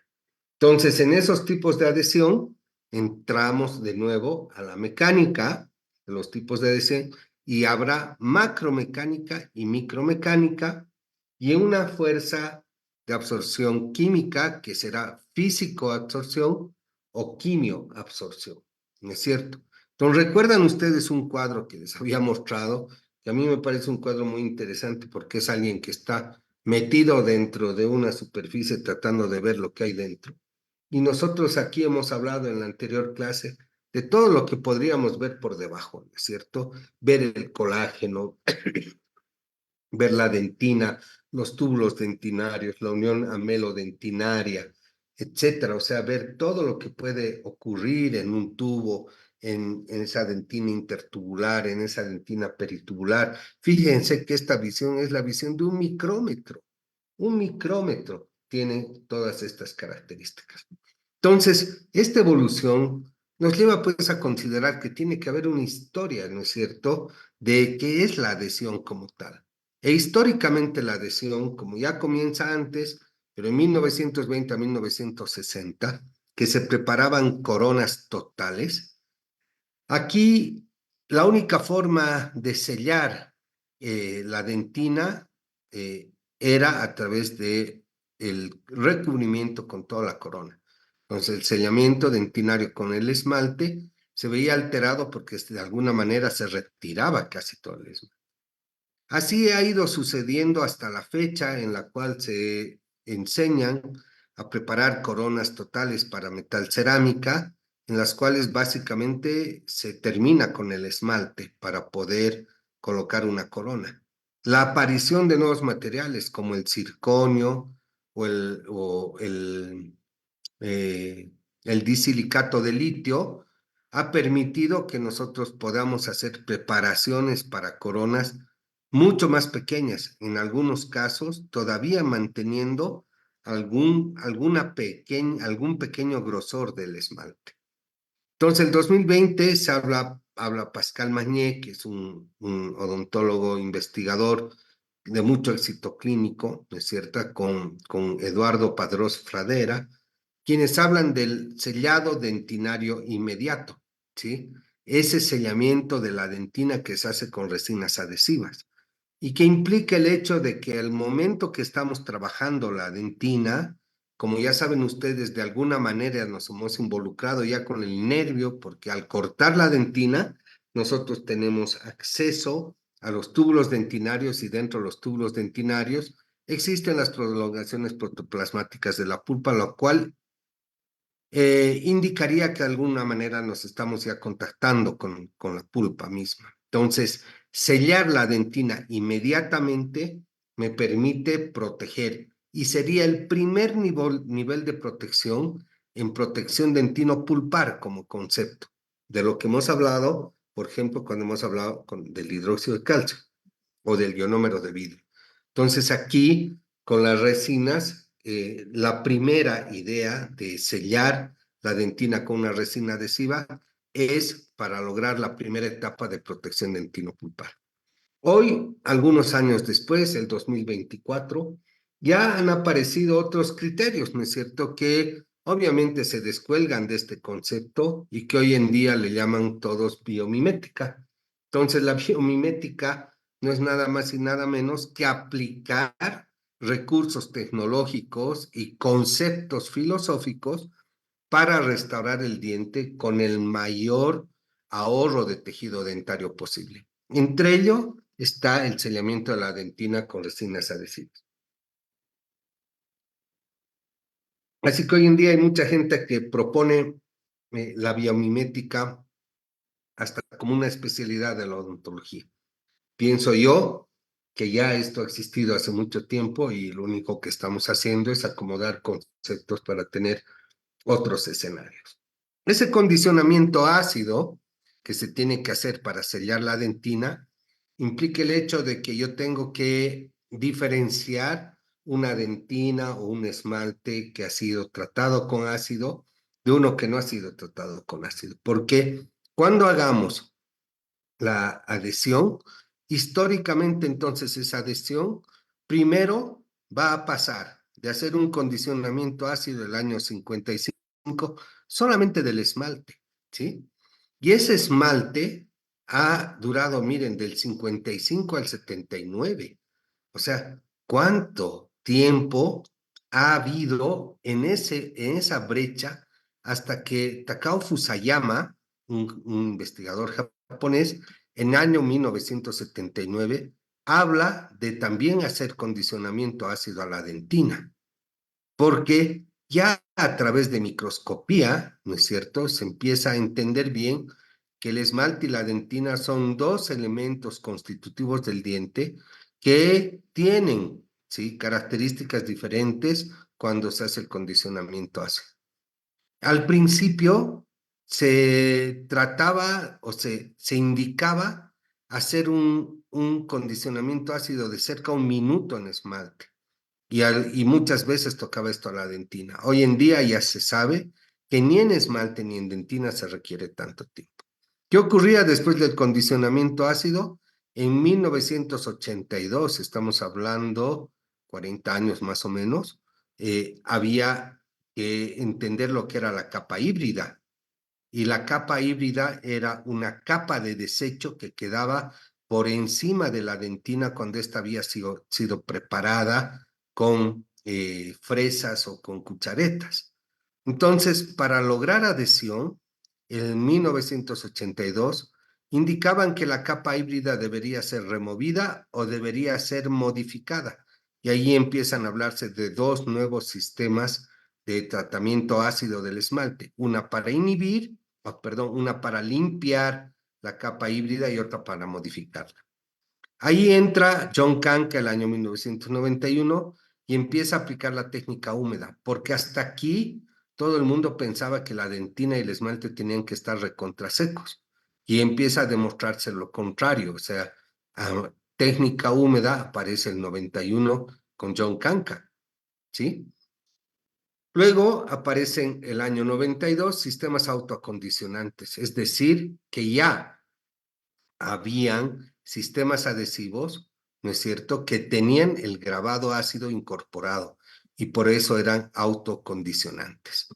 A: Entonces, en esos tipos de adhesión, entramos de nuevo a la mecánica de los tipos de adhesión y habrá macromecánica y micromecánica y una fuerza de absorción química que será físico-absorción o quimio-absorción, ¿no es cierto? Entonces, ¿recuerdan ustedes un cuadro que les había mostrado? Que a mí me parece un cuadro muy interesante porque es alguien que está metido dentro de una superficie tratando de ver lo que hay dentro. Y nosotros aquí hemos hablado en la anterior clase de todo lo que podríamos ver por debajo, ¿no es cierto? Ver el colágeno, ver la dentina, los túbulos dentinarios, la unión amelodentinaria, etcétera. O sea, ver todo lo que puede ocurrir en un tubo, en esa dentina intertubular, en esa dentina peritubular. Fíjense que esta visión es la visión de un micrómetro. Un micrómetro tiene todas estas características. Entonces, esta evolución nos lleva pues a considerar que tiene que haber una historia, ¿no es cierto?, de qué es la adhesión como tal. E históricamente la adhesión, como ya comienza antes, pero en 1920 a 1960, que se preparaban coronas totales, aquí la única forma de sellar la dentina era a través de el recubrimiento con toda la corona. Entonces, el sellamiento dentinario con el esmalte se veía alterado porque de alguna manera se retiraba casi todo el esmalte. Así ha ido sucediendo hasta la fecha en la cual se enseñan a preparar coronas totales para metal cerámica, en las cuales básicamente se termina con el esmalte para poder colocar una corona. La aparición de nuevos materiales como el circonio o el el disilicato de litio, ha permitido que nosotros podamos hacer preparaciones para coronas mucho más pequeñas, en algunos casos todavía manteniendo algún pequeño grosor del esmalte. Entonces, en 2020 habla Pascal Magnier, que es un odontólogo investigador de mucho éxito clínico, ¿no es cierto?, con Eduardo Padrós Fradera, quienes hablan del sellado dentinario inmediato, ¿sí? Ese sellamiento de la dentina que se hace con resinas adhesivas y que implica el hecho de que al momento que estamos trabajando la dentina, como ya saben ustedes, de alguna manera nos hemos involucrado ya con el nervio, porque al cortar la dentina, nosotros tenemos acceso a los túbulos dentinarios y dentro de los túbulos dentinarios existen las prolongaciones protoplasmáticas de la pulpa, lo cual indicaría que de alguna manera nos estamos ya contactando con la pulpa misma. Entonces, sellar la dentina inmediatamente me permite proteger y sería el primer nivel de protección en protección dentino-pulpar como concepto, de lo que hemos hablado, por ejemplo, cuando hemos hablado del hidróxido de calcio o del ionómero de vidrio. Entonces aquí, con las resinas, la primera idea de sellar la dentina con una resina adhesiva es para lograr la primera etapa de protección dentino-pulpar. Hoy, algunos años después, el 2024, ya han aparecido otros criterios, ¿no es cierto?, que obviamente se descuelgan de este concepto y que hoy en día le llaman todos biomimética. Entonces, la biomimética no es nada más y nada menos que aplicar recursos tecnológicos y conceptos filosóficos para restaurar el diente con el mayor ahorro de tejido dentario posible. Entre ello está el sellamiento de la dentina con resinas adhesivas. Así que hoy en día hay mucha gente que propone la biomimética hasta como una especialidad de la odontología. Pienso yo que ya esto ha existido hace mucho tiempo y lo único que estamos haciendo es acomodar conceptos para tener otros escenarios. Ese condicionamiento ácido que se tiene que hacer para sellar la dentina implica el hecho de que yo tengo que diferenciar una dentina o un esmalte que ha sido tratado con ácido de uno que no ha sido tratado con ácido. Porque cuando hagamos la adhesión, históricamente entonces esa adhesión primero va a pasar de hacer un condicionamiento ácido del año 55 solamente del esmalte, ¿sí? Y ese esmalte ha durado, miren, del 55 al 79. O sea, ¿cuánto tiempo ha habido en esa brecha hasta que Takao Fusayama, un investigador japonés, en año 1979, habla de también hacer condicionamiento ácido a la dentina? Porque ya a través de microscopía, ¿no es cierto?, se empieza a entender bien que el esmalte y la dentina son dos elementos constitutivos del diente que tienen, ¿sí?, características diferentes cuando se hace el condicionamiento ácido. Al principio se trataba o se indicaba hacer un condicionamiento ácido de cerca de 1 minuto en esmalte y muchas veces tocaba esto a la dentina. Hoy en día ya se sabe que ni en esmalte ni en dentina se requiere tanto tiempo. ¿Qué ocurría después del condicionamiento ácido? En 1982, estamos hablando 40 años más o menos, había que entender lo que era la capa híbrida. Y la capa híbrida era una capa de desecho que quedaba por encima de la dentina cuando ésta había sido preparada con fresas o con cucharetas. Entonces, para lograr adhesión, en 1982 indicaban que la capa híbrida debería ser removida o debería ser modificada. Y ahí empiezan a hablarse de dos nuevos sistemas de tratamiento ácido del esmalte, una para inhibir, una para limpiar la capa híbrida y otra para modificarla. Ahí entra John Kanka el año 1991 y empieza a aplicar la técnica húmeda, porque hasta aquí todo el mundo pensaba que la dentina y el esmalte tenían que estar recontrasecos y empieza a demostrarse lo contrario, o sea, técnica húmeda aparece el 91 con John Canca, ¿sí? Luego aparecen el año 92 sistemas autoacondicionantes, es decir, que ya habían sistemas adhesivos, ¿no es cierto?, que tenían el grabado ácido incorporado y por eso eran autocondicionantes.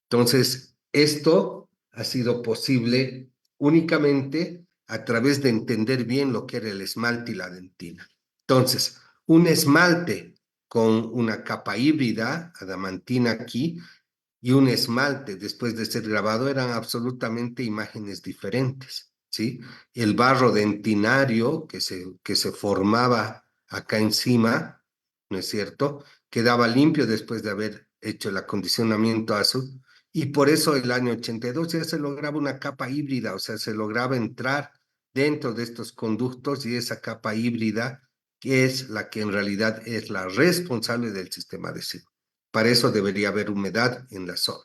A: Entonces, esto ha sido posible únicamente a través de entender bien lo que era el esmalte y la dentina. Entonces, un esmalte con una capa híbrida, adamantina aquí, y un esmalte después de ser grabado eran absolutamente imágenes diferentes, ¿sí? El barro dentinario que se formaba acá encima, ¿no es cierto?, quedaba limpio después de haber hecho el acondicionamiento azul y por eso el año 82 ya se lograba una capa híbrida, o sea, se lograba entrar dentro de estos conductos y esa capa híbrida que es la que en realidad es la responsable del sistema adhesivo. Para eso debería haber humedad en la zona.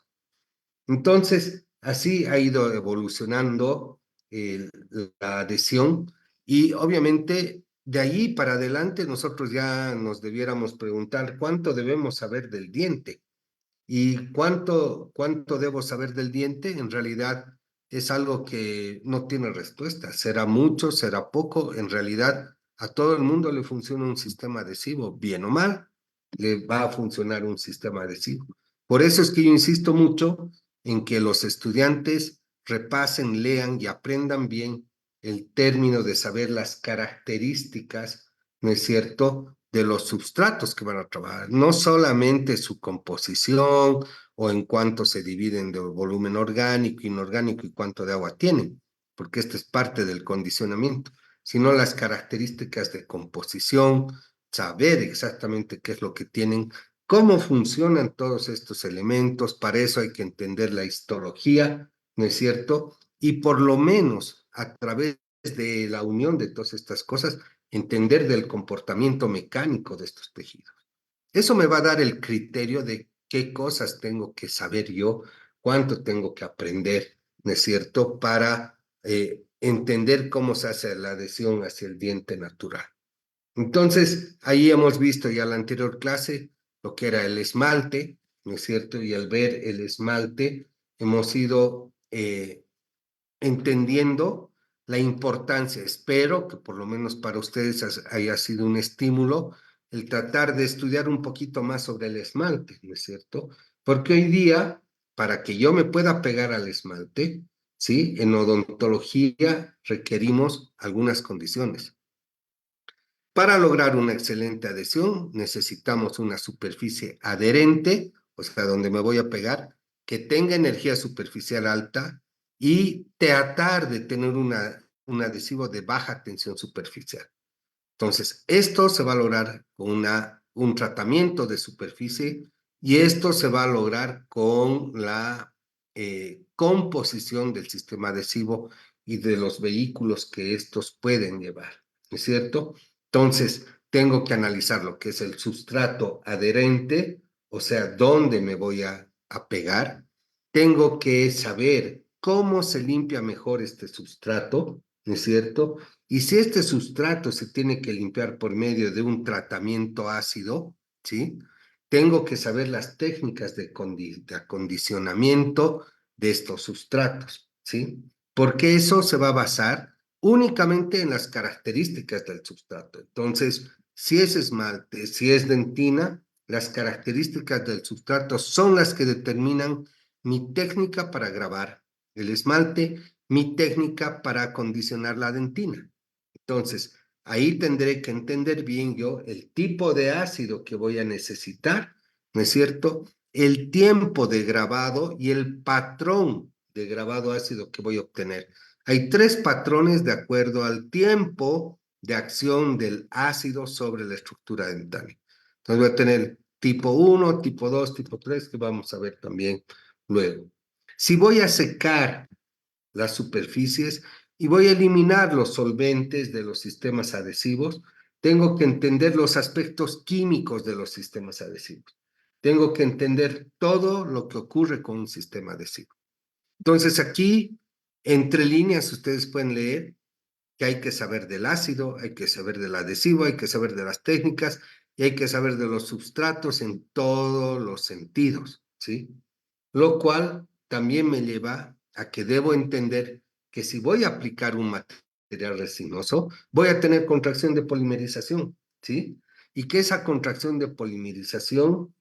A: Entonces, así ha ido evolucionando la adhesión y obviamente de allí para adelante nosotros ya nos debiéramos preguntar cuánto debemos saber del diente. ¿Y cuánto debo saber del diente? En realidad es algo que no tiene respuesta. Será mucho, será poco. En realidad a todo el mundo le funciona un sistema adhesivo, bien o mal, le va a funcionar un sistema adhesivo. Por eso es que yo insisto mucho en que los estudiantes repasen, lean y aprendan bien el término de saber las características, ¿no es cierto?, de los substratos que van a trabajar, no solamente su composición o en cuánto se dividen de volumen orgánico, inorgánico y cuánto de agua tienen, porque esto es parte del condicionamiento, sino las características de composición, saber exactamente qué es lo que tienen, cómo funcionan todos estos elementos, para eso hay que entender la histología, ¿no es cierto? Y por lo menos a través de la unión de todas estas cosas, entender del comportamiento mecánico de estos tejidos. Eso me va a dar el criterio de qué cosas tengo que saber yo, cuánto tengo que aprender, ¿no es cierto?, para entender cómo se hace la adhesión hacia el diente natural. Entonces, ahí hemos visto ya en la anterior clase lo que era el esmalte, ¿no es cierto? Y al ver el esmalte, hemos ido entendiendo la importancia. Espero que por lo menos para ustedes haya sido un estímulo el tratar de estudiar un poquito más sobre el esmalte, ¿no es cierto? Porque hoy día, para que yo me pueda pegar al esmalte, ¿sí? En odontología requerimos algunas condiciones. Para lograr una excelente adhesión, necesitamos una superficie adherente, o sea, donde me voy a pegar, que tenga energía superficial alta y tratar de tener un adhesivo de baja tensión superficial. Entonces, esto se va a lograr con un tratamiento de superficie y esto se va a lograr con la composición del sistema adhesivo y de los vehículos que estos pueden llevar, ¿no es cierto? Entonces, tengo que analizar lo que es el sustrato adherente, o sea, dónde me voy a pegar. Tengo que saber cómo se limpia mejor este sustrato, ¿no es cierto? Y si este sustrato se tiene que limpiar por medio de un tratamiento ácido, ¿sí? Tengo que saber las técnicas de acondicionamiento de estos sustratos, ¿sí? Porque eso se va a basar únicamente en las características del sustrato. Entonces, si es esmalte, si es dentina, las características del sustrato son las que determinan mi técnica para grabar el esmalte, mi técnica para acondicionar la dentina. Entonces, ahí tendré que entender bien yo el tipo de ácido que voy a necesitar, ¿no es cierto? El tiempo de grabado y el patrón de grabado ácido que voy a obtener. Hay tres patrones de acuerdo al tiempo de acción del ácido sobre la estructura dental. Entonces voy a tener tipo 1, tipo 2, tipo 3, que vamos a ver también luego. Si voy a secar las superficies y voy a eliminar los solventes de los sistemas adhesivos, tengo que entender los aspectos químicos de los sistemas adhesivos. tengo que entender todo lo que ocurre con un sistema adhesivo. Entonces aquí, entre líneas, ustedes pueden leer que hay que saber del ácido, hay que saber del adhesivo, hay que saber de las técnicas y hay que saber de los substratos en todos los sentidos, ¿sí? Lo cual también me lleva a que debo entender que si voy a aplicar un material resinoso, voy a tener contracción de polimerización, ¿sí? Y que esa contracción de polimerización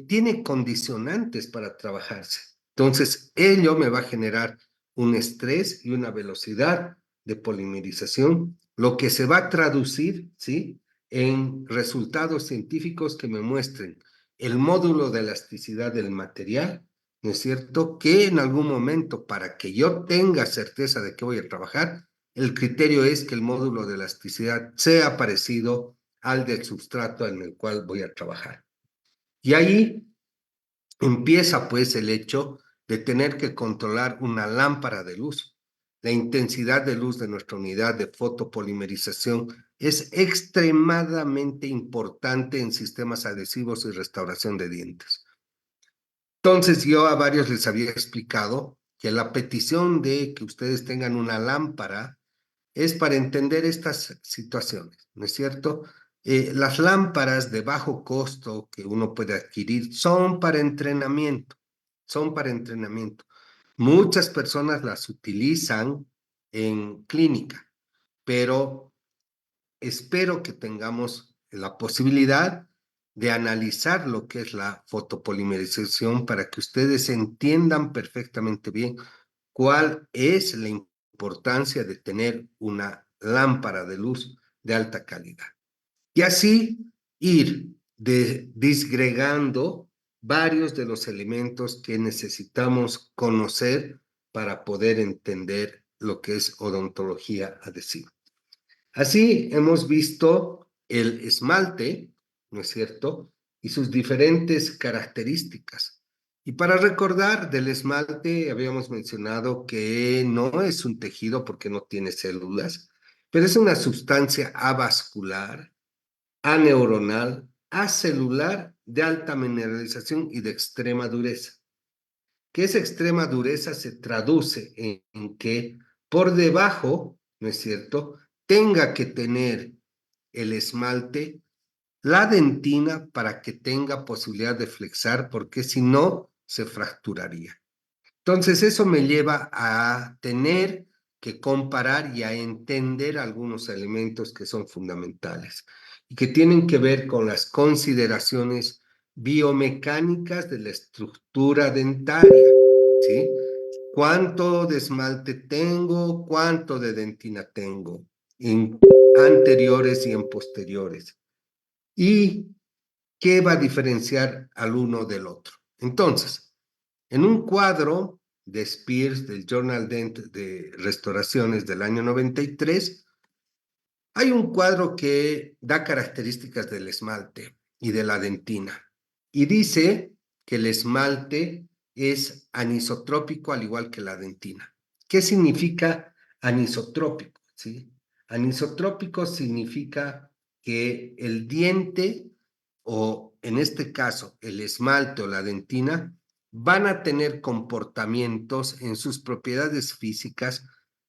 A: tiene condicionantes para trabajarse. Entonces, ello me va a generar un estrés y una velocidad de polimerización, lo que se va a traducir, ¿sí? En resultados científicos que me muestren el módulo de elasticidad del material, ¿no es cierto? Que en algún momento, para que yo tenga certeza de que voy a trabajar, el criterio es que el módulo de elasticidad sea parecido al del sustrato en el cual voy a trabajar. Y ahí empieza pues el hecho de tener que controlar una lámpara de luz. La intensidad de luz de nuestra unidad de fotopolimerización es extremadamente importante en sistemas adhesivos y restauración de dientes. Entonces yo a varios les había explicado que la petición de que ustedes tengan una lámpara es para entender estas situaciones, ¿no es cierto? Las lámparas de bajo costo que uno puede adquirir son para entrenamiento, son para entrenamiento. Muchas personas las utilizan en clínica, pero espero que tengamos la posibilidad de analizar lo que es la fotopolimerización para que ustedes entiendan perfectamente bien cuál es la importancia de tener una lámpara de luz de alta calidad. Y así ir disgregando varios de los elementos que necesitamos conocer para poder entender lo que es odontología adhesiva. Así hemos visto el esmalte, ¿no es cierto? Y sus diferentes características. Y para recordar del esmalte, habíamos mencionado que no es un tejido porque no tiene células, pero es una sustancia avascular, aneuronal, acelular, de alta mineralización y de extrema dureza. Que esa extrema dureza se traduce en que por debajo, ¿no es cierto?, tenga que tener el esmalte la dentina para que tenga posibilidad de flexar, porque si no, se fracturaría. Entonces, eso me lleva a tener que comparar y a entender algunos elementos que son fundamentales y que tienen que ver con las consideraciones biomecánicas de la estructura dentaria, ¿sí? ¿Cuánto de esmalte tengo? ¿Cuánto de dentina tengo? En anteriores y en posteriores. ¿Y qué va a diferenciar al uno del otro? Entonces, en un cuadro de Spears del Journal de Restauraciones del año 93, hay un cuadro que da características del esmalte y de la dentina. Y dice que el esmalte es anisotrópico al igual que la dentina. ¿Qué significa anisotrópico? ¿Sí? Anisotrópico significa que el diente, o en este caso el esmalte o la dentina, van a tener comportamientos en sus propiedades físicas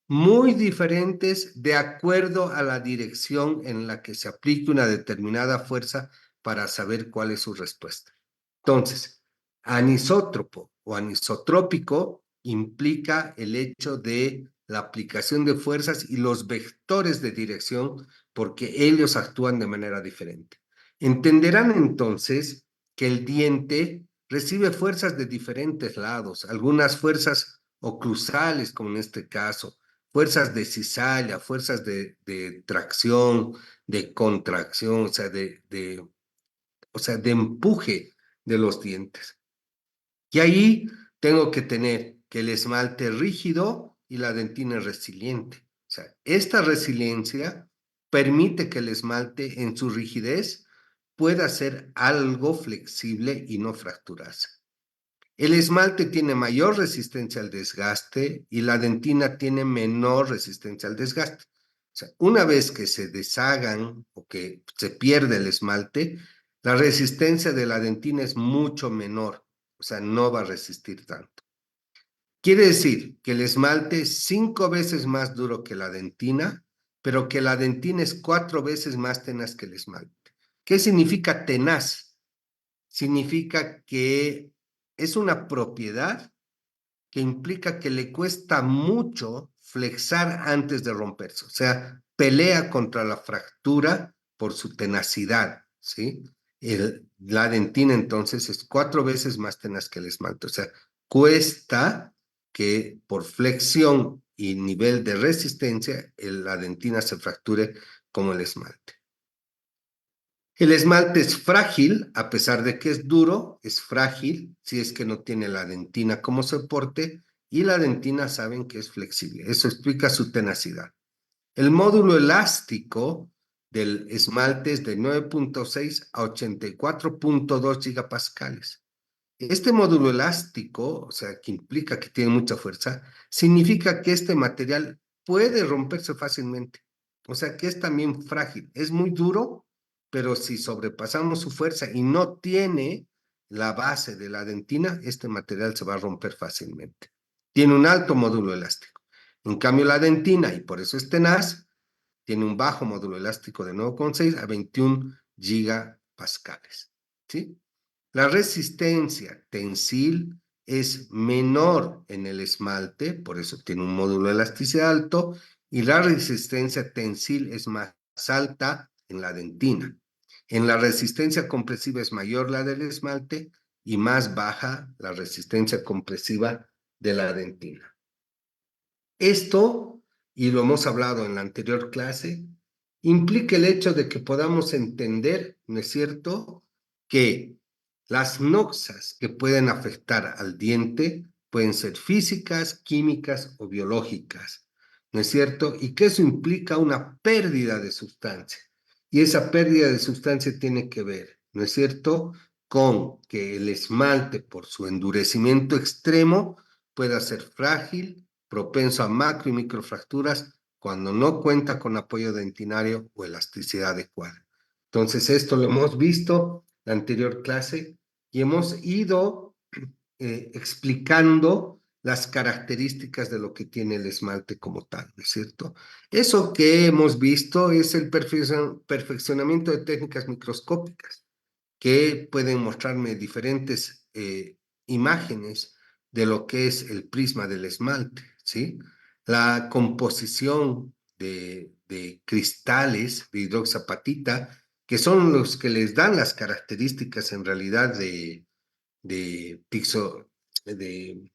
A: muy diferentes de acuerdo a la dirección en la que se aplique una determinada fuerza para saber cuál es su respuesta. Entonces, anisótropo o anisotrópico implica el hecho de la aplicación de fuerzas y los vectores de dirección porque ellos actúan de manera diferente. Entenderán entonces que el diente recibe fuerzas de diferentes lados, algunas fuerzas oclusales, como en este caso, fuerzas de cizalla, fuerzas de tracción, de contracción, o sea, de empuje de los dientes. Y ahí tengo que tener que el esmalte rígido y la dentina resiliente. O sea, esta resiliencia permite que el esmalte en su rigidez pueda ser algo flexible y no fracturarse. El esmalte tiene mayor resistencia al desgaste y la dentina tiene menor resistencia al desgaste. O sea, una vez que se deshagan o que se pierde el esmalte, La resistencia de la dentina es mucho menor, o sea, no va a resistir tanto. Quiere decir que el esmalte es 5 veces más duro que la dentina, pero que la dentina es 4 veces más tenaz que el esmalte. ¿Qué significa tenaz? Significa que es una propiedad que implica que le cuesta mucho flexar antes de romperse, o sea, pelea contra la fractura por su tenacidad, ¿sí? La dentina entonces es 4 veces más tenaz que el esmalte, o sea, cuesta que por flexión y nivel de resistencia la dentina se fracture como el esmalte. El esmalte es frágil, a pesar de que es duro, es frágil si es que no tiene la dentina como soporte, y la dentina saben que es flexible. Eso explica su tenacidad. El módulo elástico del esmalte es de 9.6 a 84.2 gigapascales. Este módulo elástico, o sea, que implica que tiene mucha fuerza, significa que este material puede romperse fácilmente. O sea, que es también frágil. Es muy duro, pero si sobrepasamos su fuerza y no tiene la base de la dentina, este material se va a romper fácilmente. Tiene un alto módulo elástico. En cambio, la dentina, y por eso es tenaz, tiene un bajo módulo elástico de 9.6 a 21 gigapascales. ¿Sí? La resistencia tensil es menor en el esmalte, por eso tiene un módulo de elasticidad alto, y la resistencia tensil es más alta en la dentina. En la resistencia compresiva es mayor la del esmalte y más baja la resistencia compresiva de la dentina. Esto, y lo hemos hablado en la anterior clase, implica el hecho de que podamos entender, ¿no es cierto?, que las noxas que pueden afectar al diente pueden ser físicas, químicas o biológicas, ¿no es cierto? Y que eso implica una pérdida de sustancia. Y esa pérdida de sustancia tiene que ver, ¿no es cierto?, con que el esmalte, por su endurecimiento extremo, pueda ser frágil, propenso a macro y microfracturas cuando no cuenta con apoyo dentinario o elasticidad adecuada. Entonces, esto lo hemos visto en la anterior clase y hemos ido explicando las características de lo que tiene el esmalte como tal, ¿no es cierto? Eso que hemos visto es el perfeccionamiento de técnicas microscópicas que pueden mostrarme diferentes imágenes de lo que es el prisma del esmalte, ¿sí? La composición de cristales de hidroxapatita, que son los que les dan las características en realidad de, tixo, de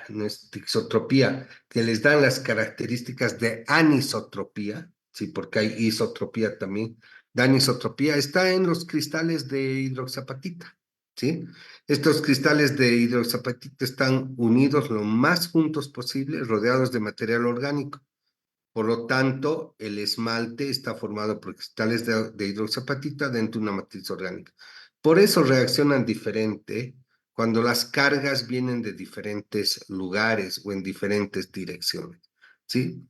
A: no es tixotropía, que les dan las características de anisotropía, sí, porque hay isotropía también. La anisotropía está en los cristales de hidroxapatita, ¿sí? Estos cristales de hidroxapatita están unidos lo más juntos posible, rodeados de material orgánico. Por lo tanto, el esmalte está formado por cristales de hidroxapatita dentro de una matriz orgánica. Por eso reaccionan diferente cuando las cargas vienen de diferentes lugares o en diferentes direcciones, ¿sí?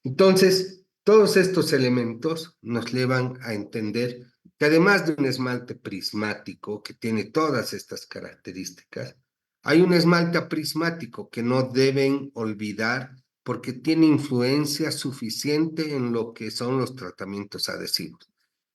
A: Entonces, todos estos elementos nos llevan a entender que además de un esmalte prismático que tiene todas estas características, hay un esmalte aprismático que no deben olvidar porque tiene influencia suficiente en lo que son los tratamientos adhesivos.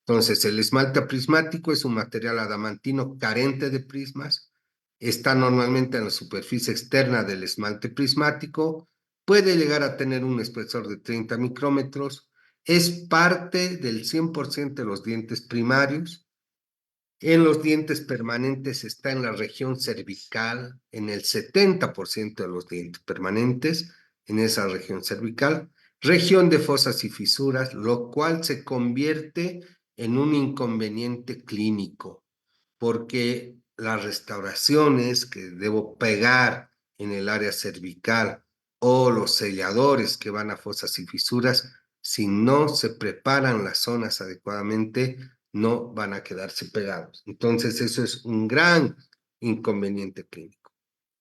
A: Entonces, el esmalte prismático es un material adamantino carente de prismas, está normalmente en la superficie externa del esmalte prismático, puede llegar a tener un espesor de 30 micrómetros, es parte del 100% de los dientes primarios. En los dientes permanentes está en la región cervical, en el 70% de los dientes permanentes, en esa región cervical, región de fosas y fisuras, lo cual se convierte en un inconveniente clínico, porque las restauraciones que debo pegar en el área cervical o los selladores que van a fosas y fisuras, si no se preparan las zonas adecuadamente, no van a quedarse pegados. Entonces, eso es un gran inconveniente clínico.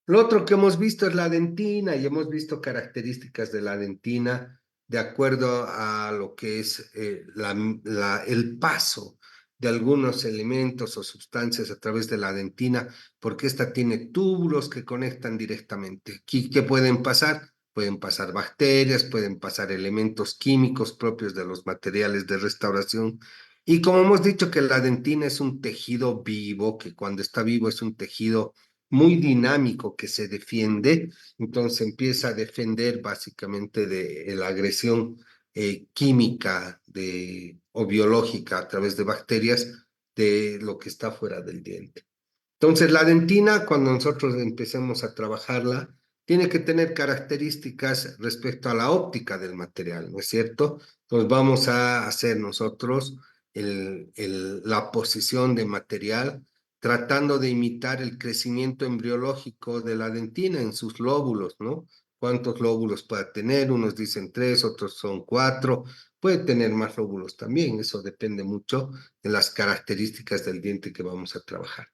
A: Lo otro que hemos visto es la dentina y hemos visto características de la dentina de acuerdo a lo que es el paso de algunos elementos o sustancias a través de la dentina, porque esta tiene túbulos que conectan directamente. ¿Qué pueden pasar? Pueden pasar bacterias, pueden pasar elementos químicos propios de los materiales de restauración. Y como hemos dicho que la dentina es un tejido vivo, que cuando está vivo es un tejido muy dinámico que se defiende, entonces empieza a defender básicamente de la agresión química o biológica a través de bacterias de lo que está fuera del diente. Entonces, la dentina, cuando nosotros empecemos a trabajarla, tiene que tener características respecto a la óptica del material, ¿no es cierto? Entonces, vamos a hacer nosotros la posición de material tratando de imitar el crecimiento embriológico de la dentina en sus lóbulos, ¿no? ¿Cuántos lóbulos puede tener? Unos dicen 3, otros son 4. Puede tener más lóbulos también, eso depende mucho de las características del diente que vamos a trabajar.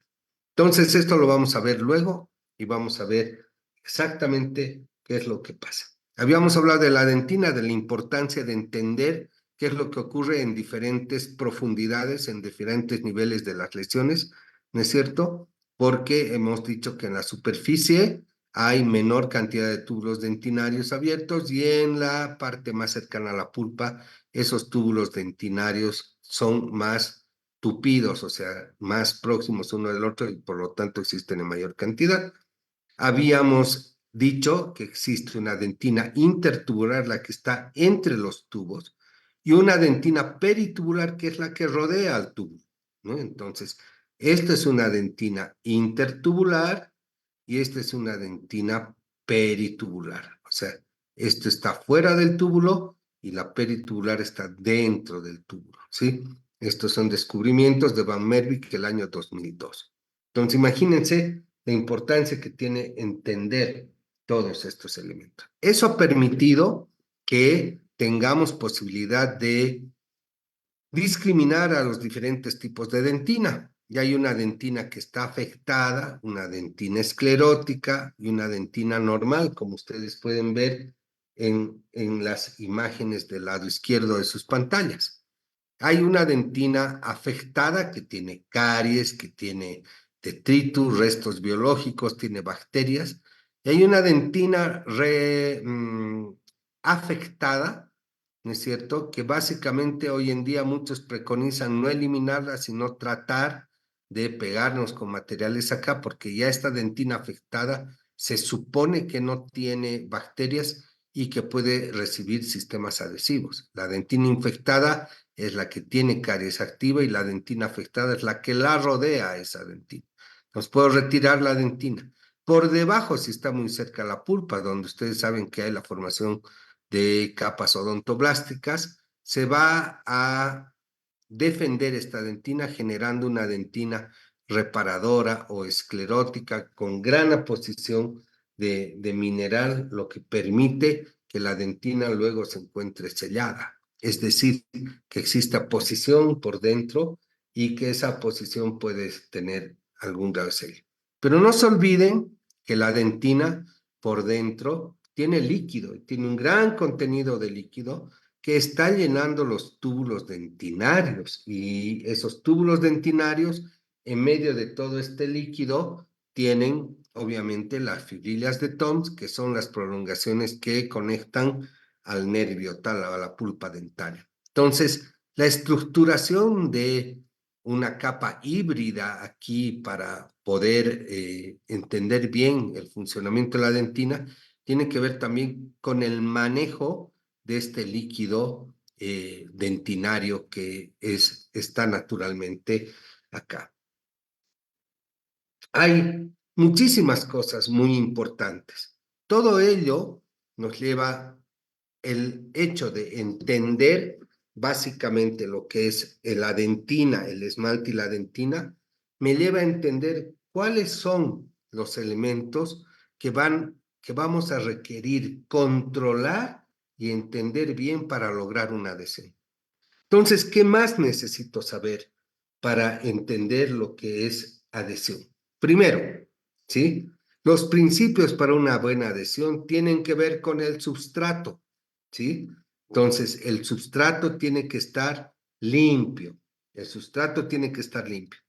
A: Entonces, esto lo vamos a ver luego y vamos a ver exactamente qué es lo que pasa. Habíamos hablado de la dentina, de la importancia de entender qué es lo que ocurre en diferentes profundidades, en diferentes niveles de las lesiones, ¿no es cierto? Porque hemos dicho que en la superficie hay menor cantidad de túbulos dentinarios abiertos y en la parte más cercana a la pulpa, esos túbulos dentinarios son más tupidos, o sea, más próximos uno del otro y por lo tanto existen en mayor cantidad. Habíamos dicho que existe una dentina intertubular, la que está entre los tubos, y una dentina peritubular, que es la que rodea al tubo, ¿no? Entonces, esta es una dentina intertubular y esta es una dentina peritubular. O sea, esto está fuera del túbulo y la peritubular está dentro del túbulo, ¿sí? Estos son descubrimientos de Van Merwijk el año 2002. Entonces, imagínense la importancia que tiene entender todos estos elementos. Eso ha permitido que tengamos posibilidad de discriminar a los diferentes tipos de dentina. Y hay una dentina que está afectada, una dentina esclerótica y una dentina normal, como ustedes pueden ver en las imágenes del lado izquierdo de sus pantallas. Hay una dentina afectada que tiene caries, que tiene detritus, restos biológicos, tiene bacterias. Y hay una dentina afectada, ¿no es cierto? Que básicamente hoy en día muchos preconizan no eliminarla, sino tratar de pegarnos con materiales acá, porque ya esta dentina afectada se supone que no tiene bacterias y que puede recibir sistemas adhesivos. La dentina infectada es la que tiene caries activa y la dentina afectada es la que la rodea a esa dentina. Entonces puedo retirar la dentina. Por debajo, si está muy cerca la pulpa, donde ustedes saben que hay la formación de capas odontoblásticas, se va a defender esta dentina generando una dentina reparadora o esclerótica con gran aposición de mineral, lo que permite que la dentina luego se encuentre sellada. Es decir, que exista posición por dentro y que esa posición puede tener algún grado de sello. Pero no se olviden que la dentina por dentro tiene líquido, tiene un gran contenido de líquido que está llenando los túbulos dentinarios y esos túbulos dentinarios en medio de todo este líquido tienen obviamente las fibrillas de Toms, que son las prolongaciones que conectan al nervio tal, a la pulpa dentaria. Entonces, la estructuración de una capa híbrida aquí para poder entender bien el funcionamiento de la dentina tiene que ver también con el manejo de este líquido dentinario que está naturalmente acá. Hay muchísimas cosas muy importantes. Todo ello nos lleva el hecho de entender básicamente lo que es la dentina, el esmalte y la dentina, me lleva a entender cuáles son los elementos que vamos a requerir controlar y entender bien para lograr una adhesión. Entonces, ¿qué más necesito saber para entender lo que es adhesión? Primero, ¿sí? Los principios para una buena adhesión tienen que ver con el substrato, ¿sí? Entonces, el substrato tiene que estar limpio. El sustrato tiene que estar limpio.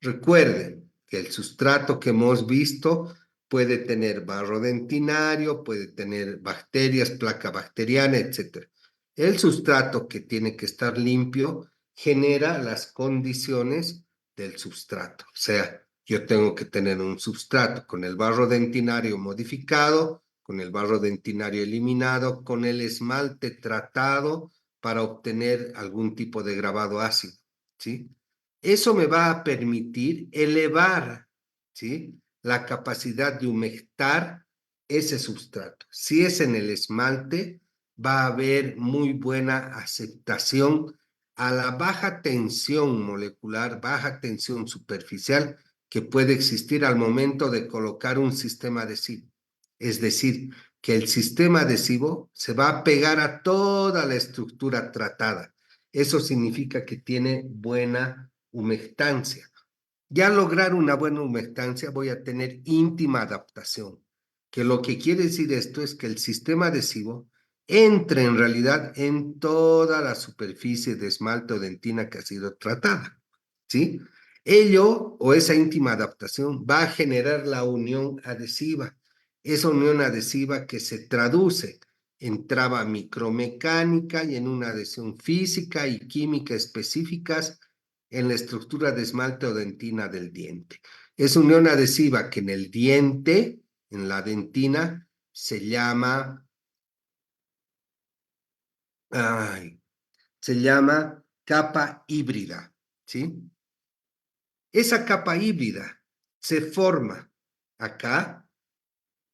A: Recuerden que el sustrato que hemos visto puede tener barro dentinario, puede tener bacterias, placa bacteriana, etc. El sustrato que tiene que estar limpio genera las condiciones del sustrato. O sea, yo tengo que tener un sustrato con el barro dentinario modificado, con el barro dentinario eliminado, con el esmalte tratado para obtener algún tipo de grabado ácido, ¿sí? Eso me va a permitir elevar, ¿sí?, la capacidad de humectar ese sustrato. Si es en el esmalte, va a haber muy buena aceptación a la baja tensión molecular, baja tensión superficial que puede existir al momento de colocar un sistema adhesivo. Es decir, que el sistema adhesivo se va a pegar a toda la estructura tratada. Eso significa que tiene buena humectancia. Ya al lograr una buena humectancia voy a tener íntima adaptación, que lo que quiere decir esto es que el sistema adhesivo entre en realidad en toda la superficie de esmalte o dentina que ha sido tratada, ¿sí? Ello o esa íntima adaptación va a generar la unión adhesiva, esa unión adhesiva que se traduce en traba micromecánica y en una adhesión física y química específicas en la estructura de esmalte o dentina del diente. Es unión adhesiva que en el diente, en la dentina, se llama, se llama capa híbrida, ¿sí? Esa capa híbrida se forma acá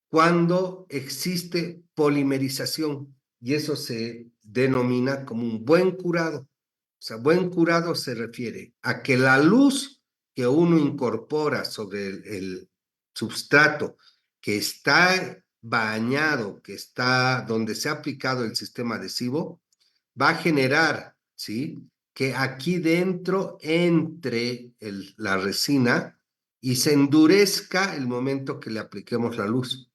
A: cuando existe polimerización y eso se denomina como un buen curado. O sea, buen curado se refiere a que la luz que uno incorpora sobre el substrato que está bañado, que está donde se ha aplicado el sistema adhesivo, va a generar, ¿sí?, que aquí dentro entre la resina y se endurezca el momento que le apliquemos la luz.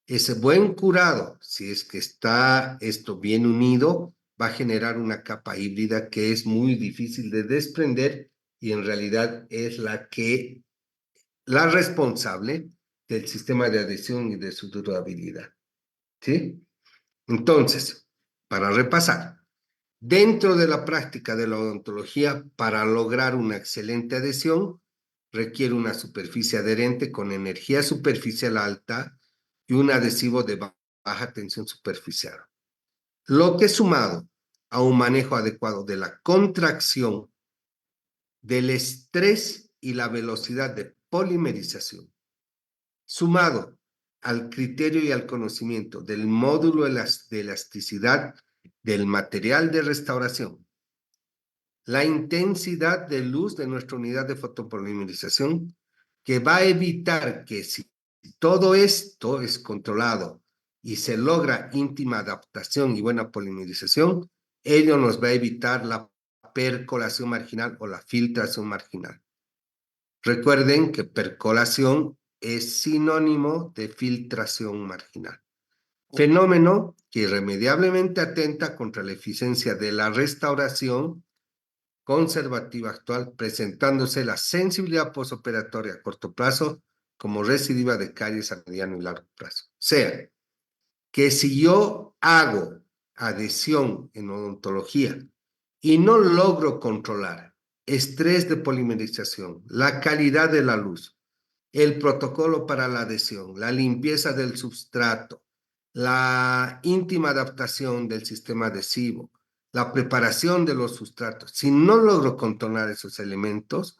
A: Ese buen curado, si es que está esto bien unido, va a generar una capa híbrida que es muy difícil de desprender y en realidad es la responsable del sistema de adhesión y de su durabilidad, ¿sí? Entonces, para repasar, dentro de la práctica de la odontología, para lograr una excelente adhesión, requiere una superficie adherente con energía superficial alta y un adhesivo de baja tensión superficial. Lo que sumado a un manejo adecuado de la contracción, del estrés y la velocidad de polimerización, sumado al criterio y al conocimiento del módulo de elasticidad del material de restauración, la intensidad de luz de nuestra unidad de fotopolimerización, que va a evitar que si todo esto es controlado y se logra íntima adaptación y buena polimerización, ello nos va a evitar la percolación marginal o la filtración marginal. Recuerden que percolación es sinónimo de filtración marginal, fenómeno que irremediablemente atenta contra la eficiencia de la restauración conservativa actual, presentándose la sensibilidad postoperatoria a corto plazo como recidiva de caries a mediano y largo plazo. O sea, que si yo hago adhesión en odontología y no logro controlar estrés de polimerización, la calidad de la luz, el protocolo para la adhesión, la limpieza del substrato, la íntima adaptación del sistema adhesivo, la preparación de los sustratos. Si no logro controlar esos elementos,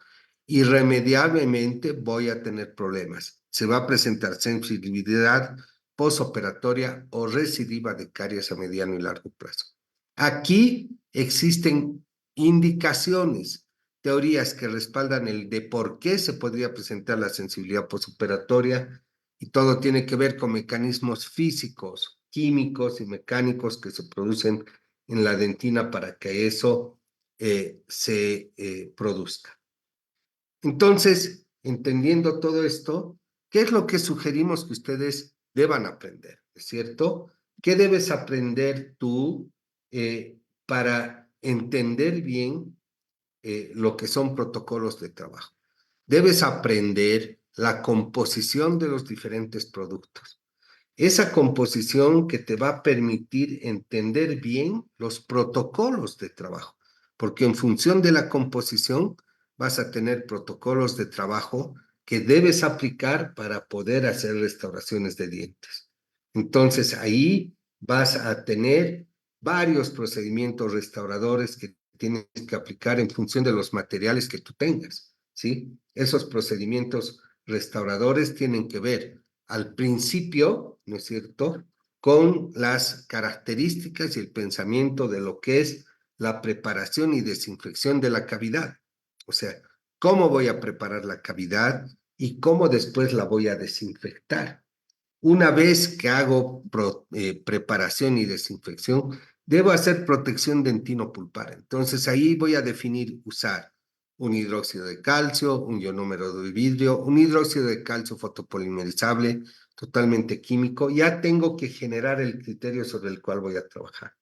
A: irremediablemente voy a tener problemas. Se va a presentar sensibilidad postoperatoria o recidiva de caries a mediano y largo plazo. Aquí existen indicaciones, teorías que respaldan el de por qué se podría presentar la sensibilidad postoperatoria y todo tiene que ver con mecanismos físicos, químicos y mecánicos que se producen en la dentina para que eso se produzca. Entonces, entendiendo todo esto, ¿qué es lo que sugerimos que ustedes deban aprender? ¿Es cierto? ¿Qué debes aprender tú para entender bien lo que son protocolos de trabajo. Debes aprender la composición de los diferentes productos. Esa composición que te va a permitir entender bien los protocolos de trabajo, porque en función de la composición vas a tener protocolos de trabajo que debes aplicar para poder hacer restauraciones de dientes. Entonces ahí vas a tener varios procedimientos restauradores que tienes que aplicar en función de los materiales que tú tengas, ¿sí? Esos procedimientos restauradores tienen que ver al principio, ¿no es cierto?, con las características y el pensamiento de lo que es la preparación y desinfección de la cavidad. O sea, cómo voy a preparar la cavidad y cómo después la voy a desinfectar. Una vez que hago preparación y desinfección, debo hacer protección dentino-pulpar. Entonces ahí voy a definir usar un hidróxido de calcio, un ionómero de vidrio, un hidróxido de calcio fotopolimerizable, totalmente químico. Ya tengo que generar el criterio sobre el cual voy a trabajar.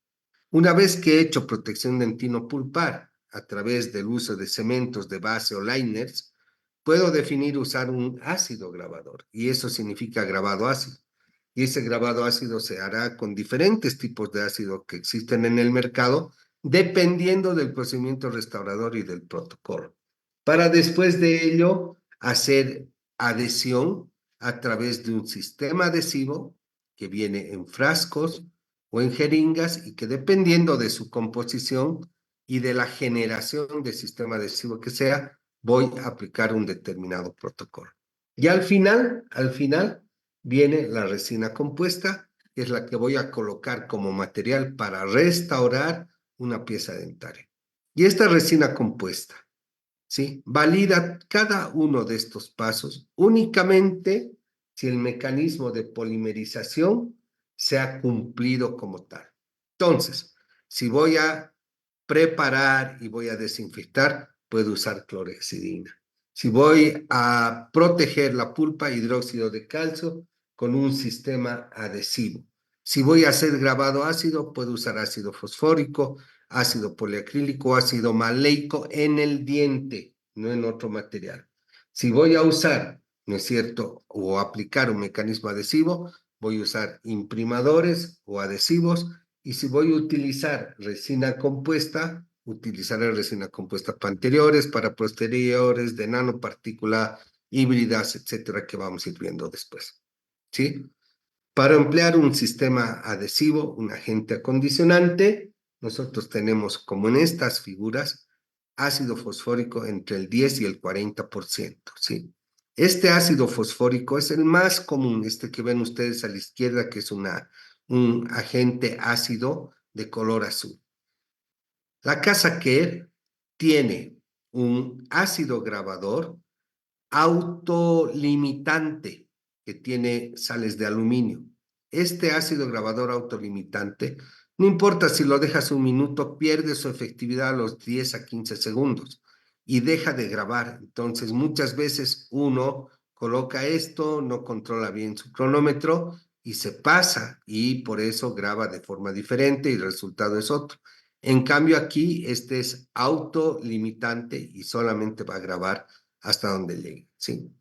A: Una vez que he hecho protección dentino-pulpar a través del uso de cementos de base o liners, puedo definir usar un ácido grabador, y eso significa grabado ácido. Y ese grabado ácido se hará con diferentes tipos de ácido que existen en el mercado, dependiendo del procedimiento restaurador y del protocolo. Para después de ello hacer adhesión a través de un sistema adhesivo que viene en frascos o en jeringas y que dependiendo de su composición y de la generación de sistema adhesivo que sea, voy a aplicar un determinado protocolo. Y al final viene la resina compuesta, que es la que voy a colocar como material para restaurar una pieza dentaria. Y esta resina compuesta, ¿sí?, valida cada uno de estos pasos únicamente si el mecanismo de polimerización se ha cumplido como tal. Entonces, si voy a preparar y voy a desinfectar, puedo usar clorhexidina. Si voy a proteger la pulpa, hidróxido de calcio con un sistema adhesivo. Si voy a hacer grabado ácido, puedo usar ácido fosfórico, ácido poliacrílico, ácido maleico en el diente, no en otro material. Si voy a usar, ¿no es cierto?, o aplicar un mecanismo adhesivo, voy a usar imprimadores o adhesivos, y si voy a utilizar resina compuesta, utilizaré resina compuesta para anteriores, para posteriores, de nanopartícula, híbridas, etcétera, que vamos a ir viendo después, ¿sí? Para emplear un sistema adhesivo, un agente acondicionante, nosotros tenemos, como en estas figuras, ácido fosfórico entre el 10 y el 40%, ¿sí? Este ácido fosfórico es el más común, este que ven ustedes a la izquierda, que es un agente ácido de color azul. La casa Kerr tiene un ácido grabador autolimitante que tiene sales de aluminio. Este ácido grabador autolimitante, no importa si lo dejas un minuto, pierde su efectividad a los 10 a 15 segundos y deja de grabar. Entonces, muchas veces uno coloca esto, no controla bien su cronómetro y se pasa, y por eso graba de forma diferente y el resultado es otro. En cambio, aquí este es autolimitante y solamente va a grabar hasta donde llegue, ¿sí?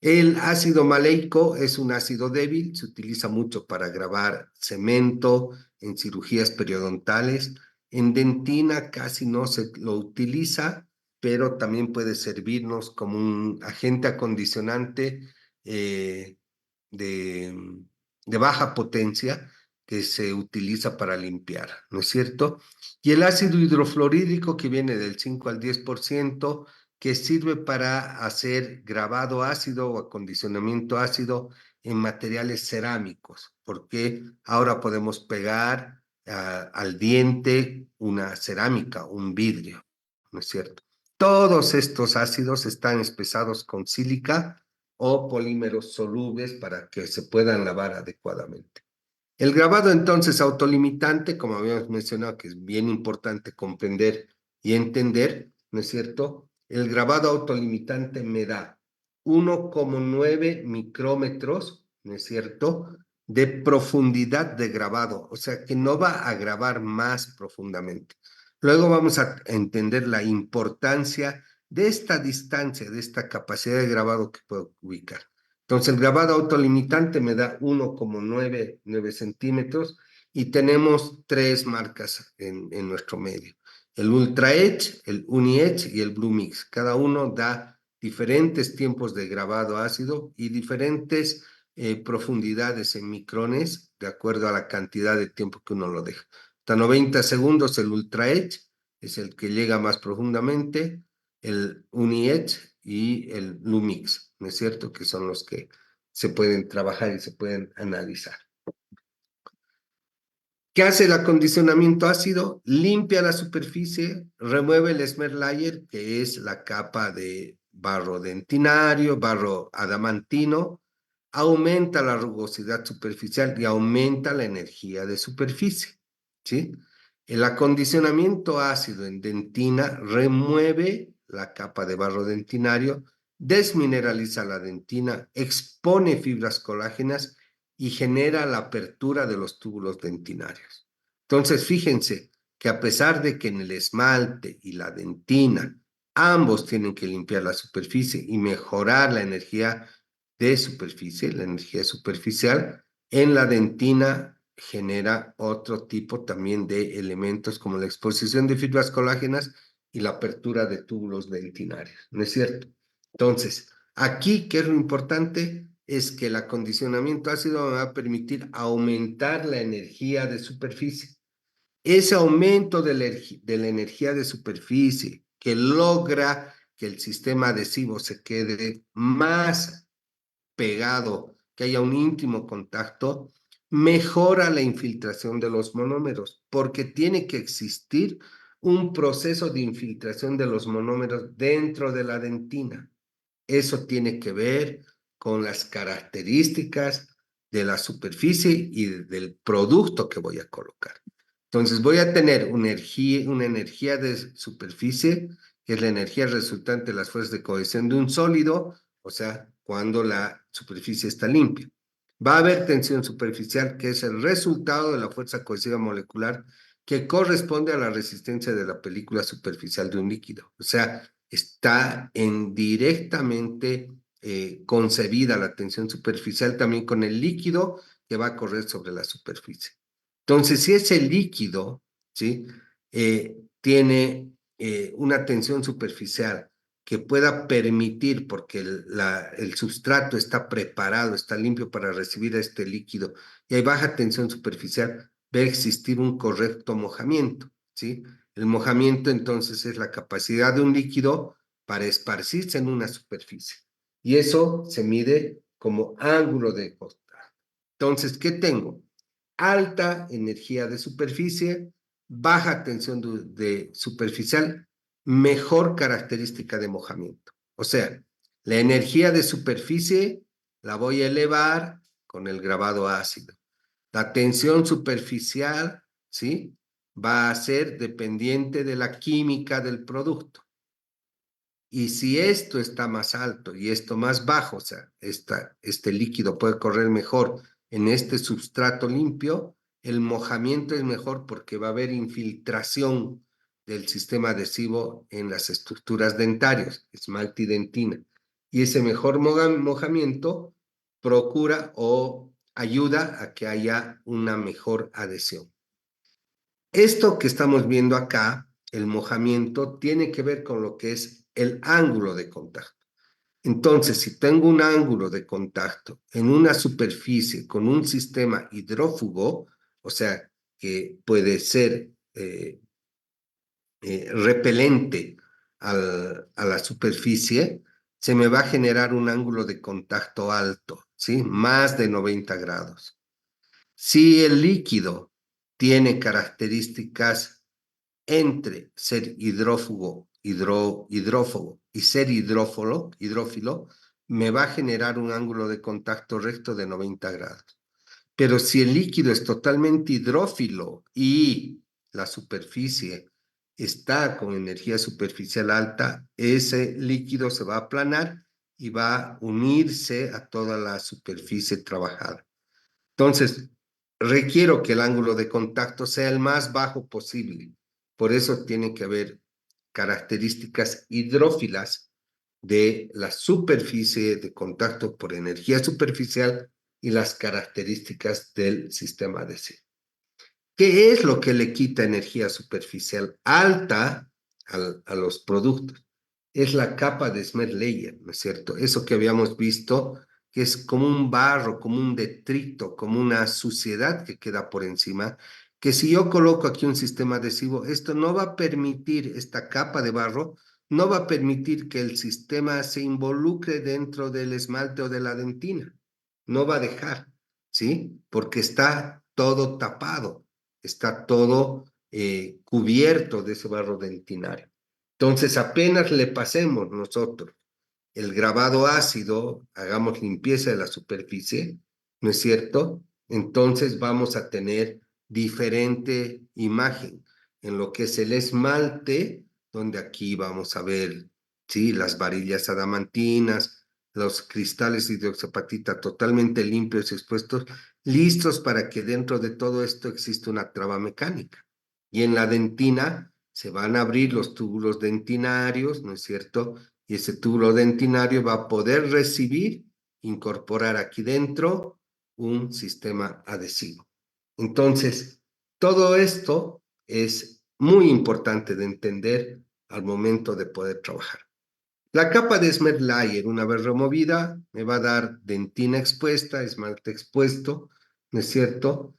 A: El ácido maleico es un ácido débil, se utiliza mucho para grabar cemento, en cirugías periodontales, en dentina casi no se lo utiliza, pero también puede servirnos como un agente acondicionante eh, de, de baja potencia que se utiliza para limpiar, ¿no es cierto? Y el ácido hidrofluorídrico, que viene del 5 al 10%, que sirve para hacer grabado ácido o acondicionamiento ácido en materiales cerámicos, porque ahora podemos pegar al diente una cerámica, un vidrio, ¿no es cierto? Todos estos ácidos están espesados con sílica o polímeros solubles para que se puedan lavar adecuadamente. El grabado entonces autolimitante, como habíamos mencionado, que es bien importante comprender y entender, ¿no es cierto? El grabado autolimitante me da 1,9 micrómetros, ¿no es cierto?, de profundidad de grabado, o sea que no va a grabar más profundamente. Luego vamos a entender la importancia de esta distancia, de esta capacidad de grabado que puedo ubicar. Entonces, el grabado autolimitante me da 1,9 centímetros y tenemos tres marcas en nuestro medio. El Ultra Edge, el Uni Edge y el Blue Mix. Cada uno da diferentes tiempos de grabado ácido y diferentes profundidades en micrones de acuerdo a la cantidad de tiempo que uno lo deja. Hasta 90 segundos el Ultra Edge es el que llega más profundamente, el Uni Edge y el Lumix, ¿no es cierto? Que son los que se pueden trabajar y se pueden analizar. ¿Qué hace el acondicionamiento ácido? Limpia la superficie, remueve el smert layer, que es la capa de barro dentinario, barro adamantino, aumenta la rugosidad superficial y aumenta la energía de superficie, ¿sí? El acondicionamiento ácido en dentina remueve la capa de barro dentinario, desmineraliza la dentina, expone fibras colágenas y genera la apertura de los túbulos dentinarios. Entonces, fíjense que a pesar de que en el esmalte y la dentina ambos tienen que limpiar la superficie y mejorar la energía de superficie, la energía superficial, en la dentina genera otro tipo también de elementos como la exposición de fibras colágenas y la apertura de túbulos dentinarios, ¿no es cierto? Entonces, aquí, ¿qué es lo importante? Es que el acondicionamiento ácido me va a permitir aumentar la energía de superficie. Ese aumento de la energía de superficie que logra que el sistema adhesivo se quede más pegado, que haya un íntimo contacto, mejora la infiltración de los monómeros, porque tiene que existir un proceso de infiltración de los monómeros dentro de la dentina. Eso tiene que ver con las características de la superficie y del producto que voy a colocar. Entonces voy a tener una energía de superficie, que es la energía resultante de las fuerzas de cohesión de un sólido, o sea, cuando la superficie está limpia. Va a haber tensión superficial, que es el resultado de la fuerza cohesiva molecular que corresponde a la resistencia de la película superficial de un líquido. O sea, está en directamente concebida la tensión superficial también con el líquido que va a correr sobre la superficie. Entonces, si ese líquido, ¿sí? Tiene una tensión superficial que pueda permitir, porque el sustrato está preparado, está limpio para recibir a este líquido, y hay baja tensión superficial, va a existir un correcto mojamiento, ¿sí? El mojamiento entonces es la capacidad de un líquido para esparcirse en una superficie, y eso se mide como ángulo de contacto. Entonces, ¿qué tengo? Alta energía de superficie, baja tensión de superficial, mejor característica de mojamiento. O sea, la energía de superficie la voy a elevar con el grabado ácido. La tensión superficial, ¿sí? Va a ser dependiente de la química del producto. Y si esto está más alto y esto más bajo, o sea, este líquido puede correr mejor en este substrato limpio, el mojamiento es mejor porque va a haber infiltración del sistema adhesivo en las estructuras dentarias, esmalte y dentina. Y ese mejor mojamiento procura o ayuda a que haya una mejor adhesión. Esto que estamos viendo acá, el mojamiento, tiene que ver con lo que es el ángulo de contacto. Entonces, si tengo un ángulo de contacto en una superficie con un sistema hidrófugo, o sea, que puede ser repelente a la superficie, se me va a generar un ángulo de contacto alto, ¿sí? Más de 90 grados. Si el líquido tiene características entre ser hidrófobo y ser hidrófilo, me va a generar un ángulo de contacto recto de 90 grados. Pero si el líquido es totalmente hidrófilo y la superficie está con energía superficial alta, ese líquido se va a aplanar y va a unirse a toda la superficie trabajada. Entonces, requiero que el ángulo de contacto sea el más bajo posible, Por eso tiene que haber características hidrófilas de la superficie de contacto por energía superficial y las características del sistema adhesivo. ¿Qué es lo que le quita energía superficial alta a los productos? Es la capa de Smart Layer, ¿no es cierto? Eso que habíamos visto, que es como un barro, como un detrito, como una suciedad que queda por encima, que si yo coloco aquí un sistema adhesivo, esto no va a permitir, esta capa de barro, no va a permitir que el sistema se involucre dentro del esmalte o de la dentina. No va a dejar, ¿sí? Porque está todo tapado, está todo cubierto de ese barro dentinario. Entonces, apenas le pasemos nosotros el grabado ácido, hagamos limpieza de la superficie, ¿no es cierto? Entonces vamos a tener diferente imagen en lo que es el esmalte, donde aquí vamos a ver, ¿sí? Las varillas adamantinas, los cristales de hidroxiapatita totalmente limpios y expuestos, listos para que dentro de todo esto exista una traba mecánica. Y en la dentina se van a abrir los túbulos dentinarios, ¿no es cierto? Y ese túbulo dentinario va a poder recibir, incorporar aquí dentro un sistema adhesivo. Entonces, todo esto es muy importante de entender al momento de poder trabajar. La capa de Smart Layer, una vez removida, me va a dar dentina expuesta, esmalte expuesto, ¿no es cierto?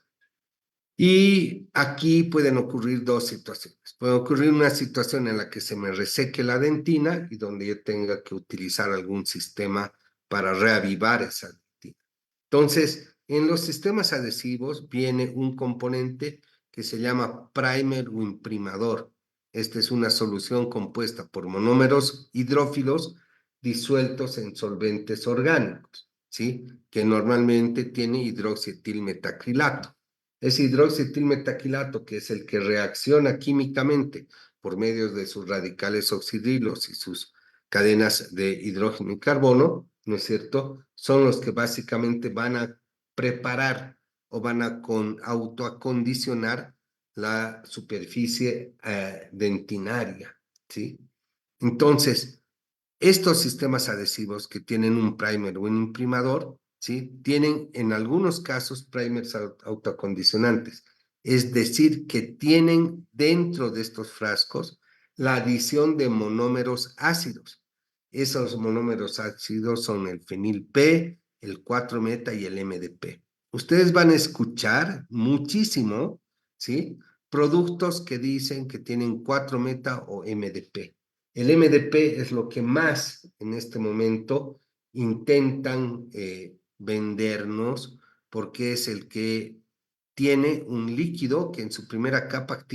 A: Y aquí pueden ocurrir dos situaciones. Puede ocurrir una situación en la que se me reseque la dentina y donde yo tenga que utilizar algún sistema para reavivar esa dentina. Entonces, en los sistemas adhesivos viene un componente que se llama primer o imprimador. Esta es una solución compuesta por monómeros hidrófilos disueltos en solventes orgánicos, ¿sí? Que normalmente tiene hidroxietilmetacrilato. Ese hidroxietilmetacrilato, que es el que reacciona químicamente por medio de sus radicales oxidrilos y sus cadenas de hidrógeno y carbono, ¿no es cierto? Son los que básicamente van a preparar o van a autoacondicionar la superficie dentinaria, ¿sí? Entonces, estos sistemas adhesivos que tienen un primer o un imprimador, ¿sí? Tienen en algunos casos primers autoacondicionantes, es decir, que tienen dentro de estos frascos la adición de monómeros ácidos. Esos monómeros ácidos son el fenil P, el 4-meta y el MDP. Ustedes van a escuchar muchísimo, ¿sí? Productos que dicen que tienen 4-meta o MDP. El MDP es lo que más en este momento intentan vendernos porque es el que tiene un líquido que en su primera capa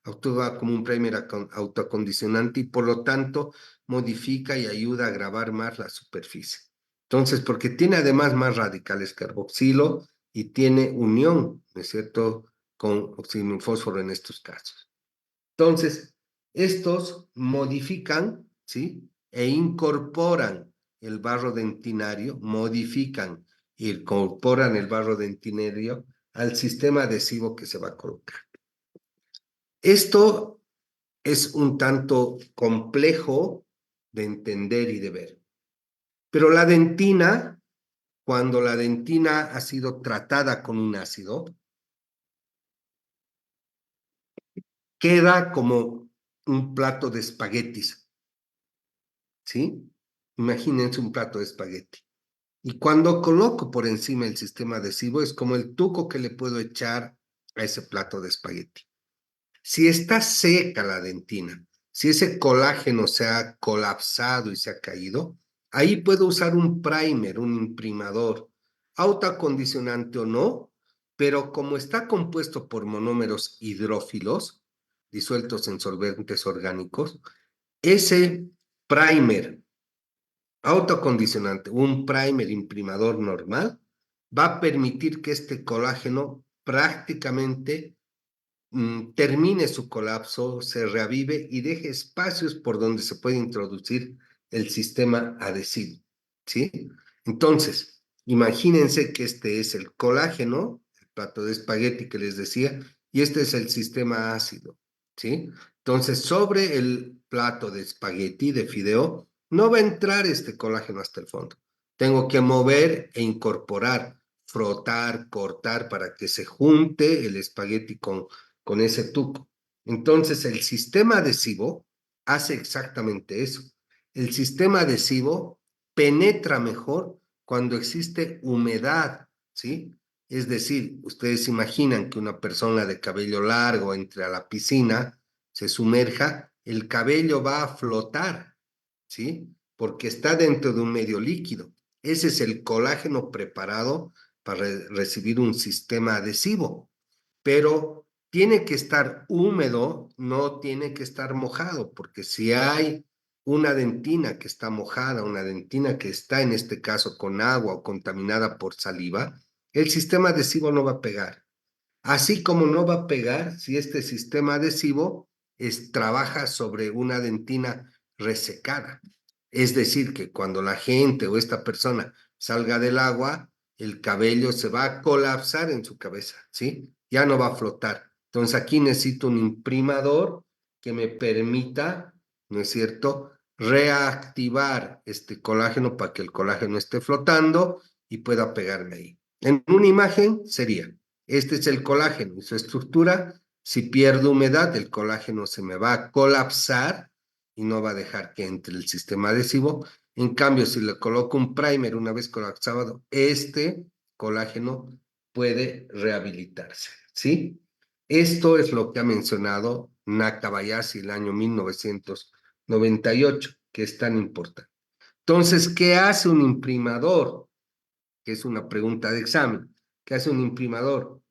A: actúa como un primer autoacondicionante y por lo tanto modifica y ayuda a grabar más la superficie. Entonces, porque tiene además más radicales carboxilo y tiene unión, ¿no es cierto?, con oxígeno y fósforo en estos casos. Entonces, estos modifican, ¿sí? E incorporan el barro dentinario, modifican e incorporan el barro dentinario al sistema adhesivo que se va a colocar. Esto es un tanto complejo de entender y de ver. Pero la dentina, cuando la dentina ha sido tratada con un ácido, queda como un plato de espaguetis, ¿sí? Imagínense un plato de espagueti. Y cuando coloco por encima el sistema adhesivo, es como el tuco que le puedo echar a ese plato de espagueti. Si está seca la dentina, si ese colágeno se ha colapsado y se ha caído, ahí puedo usar un primer, un imprimador, autoacondicionante o no, pero como está compuesto por monómeros hidrófilos disueltos en solventes orgánicos, ese primer autoacondicionante, un primer imprimador normal, va a permitir que este colágeno prácticamente termine su colapso, se reavive y deje espacios por donde se puede introducir el sistema adhesivo, ¿sí? Entonces, imagínense que este es el colágeno, el plato de espagueti que les decía, y este es el sistema ácido. ¿sí? Entonces, sobre el plato de espagueti, de fideo, no va a entrar este colágeno hasta el fondo. Tengo que mover e incorporar, frotar, cortar para que se junte el espagueti con ese tuco. Entonces, el sistema adhesivo hace exactamente eso. El sistema adhesivo penetra mejor cuando existe humedad, ¿sí? Es decir, ustedes imaginan que una persona de cabello largo entre a la piscina, se sumerja, el cabello va a flotar, ¿sí? Porque está dentro de un medio líquido. Ese es el colágeno preparado para recibir un sistema adhesivo, pero tiene que estar húmedo, no tiene que estar mojado, porque si hay una dentina que está mojada, una dentina que está en este caso con agua o contaminada por saliva, el sistema adhesivo no va a pegar. Así como no va a pegar si este sistema adhesivo trabaja sobre una dentina resecada. Es decir, que cuando la gente o esta persona salga del agua, el cabello se va a colapsar en su cabeza, ¿sí? Ya no va a flotar. Entonces aquí necesito un imprimador que me permita, ¿no es cierto?, reactivar este colágeno para que el colágeno esté flotando y pueda pegarme ahí. En una imagen sería este es el colágeno y su estructura. Si pierdo humedad, el colágeno se me va a colapsar y no va a dejar que entre el sistema adhesivo. En cambio, si le coloco un primer una vez colapsado, este colágeno puede rehabilitarse, ¿sí? Esto es lo que ha mencionado Nakabayashi el año 1998, que es tan importante. Entonces, ¿qué hace un imprimador? Que es una pregunta de examen. ¿Qué hace un imprimador?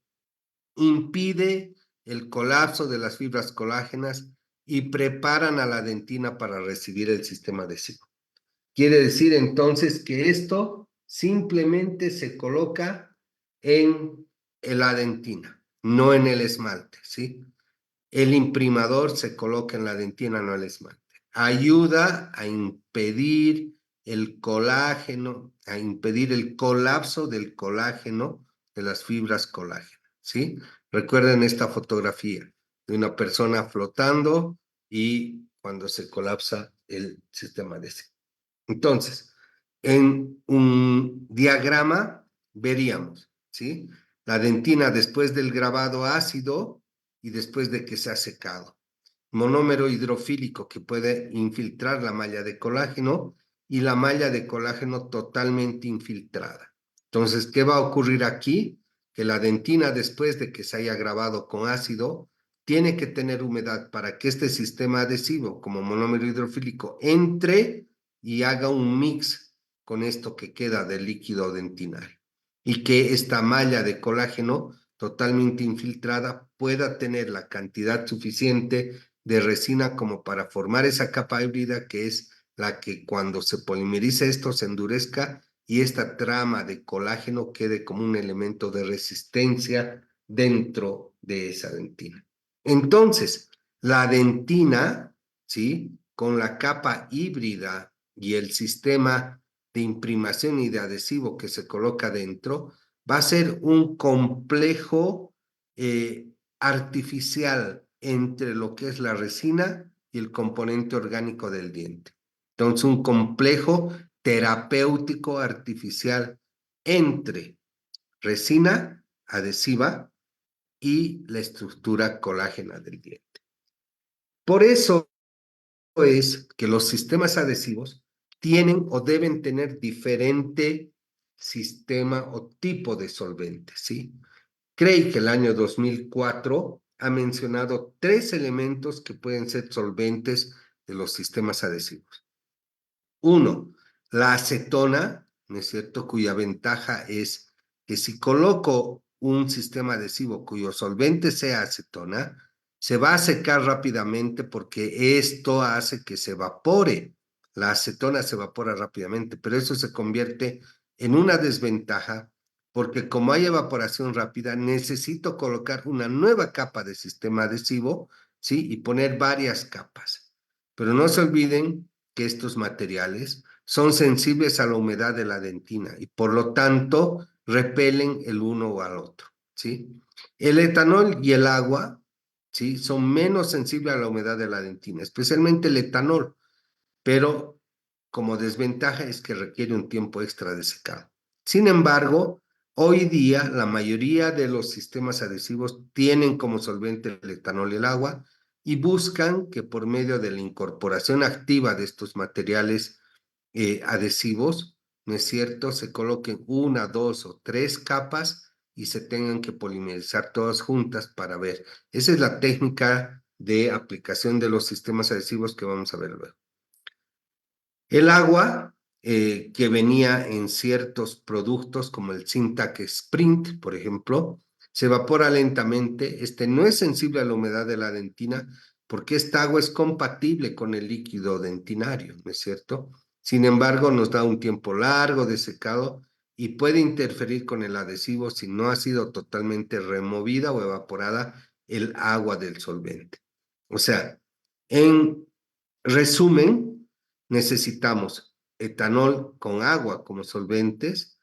A: Impide el colapso de las fibras colágenas y preparan a la dentina para recibir el sistema adhesivo. Quiere decir entonces que esto simplemente se coloca en la dentina, no en el esmalte, ¿sí? El imprimador se coloca en la dentina, no el esmalte. Ayuda a impedir el colágeno, a impedir el colapso del colágeno, de las fibras colágenas, ¿sí? Recuerden esta fotografía de una persona flotando y cuando se colapsa el sistema adhesivo. Entonces, en un diagrama veríamos, ¿sí? La dentina después del grabado ácido y después de que se ha secado. Monómero hidrofílico que puede infiltrar la malla de colágeno y la malla de colágeno totalmente infiltrada. Entonces, ¿qué va a ocurrir aquí? Que la dentina después de que se haya grabado con ácido tiene que tener humedad para que este sistema adhesivo como monómero hidrofílico entre y haga un mix con esto que queda del líquido dentinario y que esta malla de colágeno totalmente infiltrada pueda tener la cantidad suficiente de resina como para formar esa capa híbrida que es la que cuando se polimeriza esto se endurezca y esta trama de colágeno quede como un elemento de resistencia dentro de esa dentina. Entonces, la dentina, ¿sí? Con la capa híbrida y el sistema de imprimación y de adhesivo que se coloca dentro, va a ser un complejo artificial entre lo que es la resina y el componente orgánico del diente. Entonces, un complejo terapéutico artificial entre resina adhesiva y la estructura colágena del diente. Por eso es que los sistemas adhesivos tienen o deben tener diferente sistema o tipo de solvente, ¿sí? Craig, el año 2004, ha mencionado 3 elementos que pueden ser solventes de los sistemas adhesivos. Uno, la acetona, ¿no es cierto?, cuya ventaja es que si coloco un sistema adhesivo cuyo solvente sea acetona, se va a secar rápidamente porque esto hace que se evapore. La acetona se evapora rápidamente, pero eso se convierte en una desventaja porque como hay evaporación rápida, necesito colocar una nueva capa de sistema adhesivo, ¿sí? Y poner varias capas. Pero no se olviden que estos materiales son sensibles a la humedad de la dentina y por lo tanto repelen el uno al otro, ¿sí? El etanol y el agua ¿sí? Son menos sensibles a la humedad de la dentina, especialmente el etanol, pero como desventaja es que requiere un tiempo extra de secado. Sin embargo, hoy día la mayoría de los sistemas adhesivos tienen como solvente el etanol y el agua y buscan que por medio de la incorporación activa de estos materiales adhesivos, ¿no es cierto?, se coloquen una, dos o tres capas y se tengan que polimerizar todas juntas para ver. Esa es la técnica de aplicación de los sistemas adhesivos que vamos a ver luego. El agua que venía en ciertos productos como el Syntac Sprint, por ejemplo, se evapora lentamente. Este no es sensible a la humedad de la dentina porque esta agua es compatible con el líquido dentinario, ¿no es cierto? Sin embargo, nos da un tiempo largo de secado y puede interferir con el adhesivo si no ha sido totalmente removida o evaporada el agua del solvente. O sea, en resumen, necesitamos etanol con agua como solventes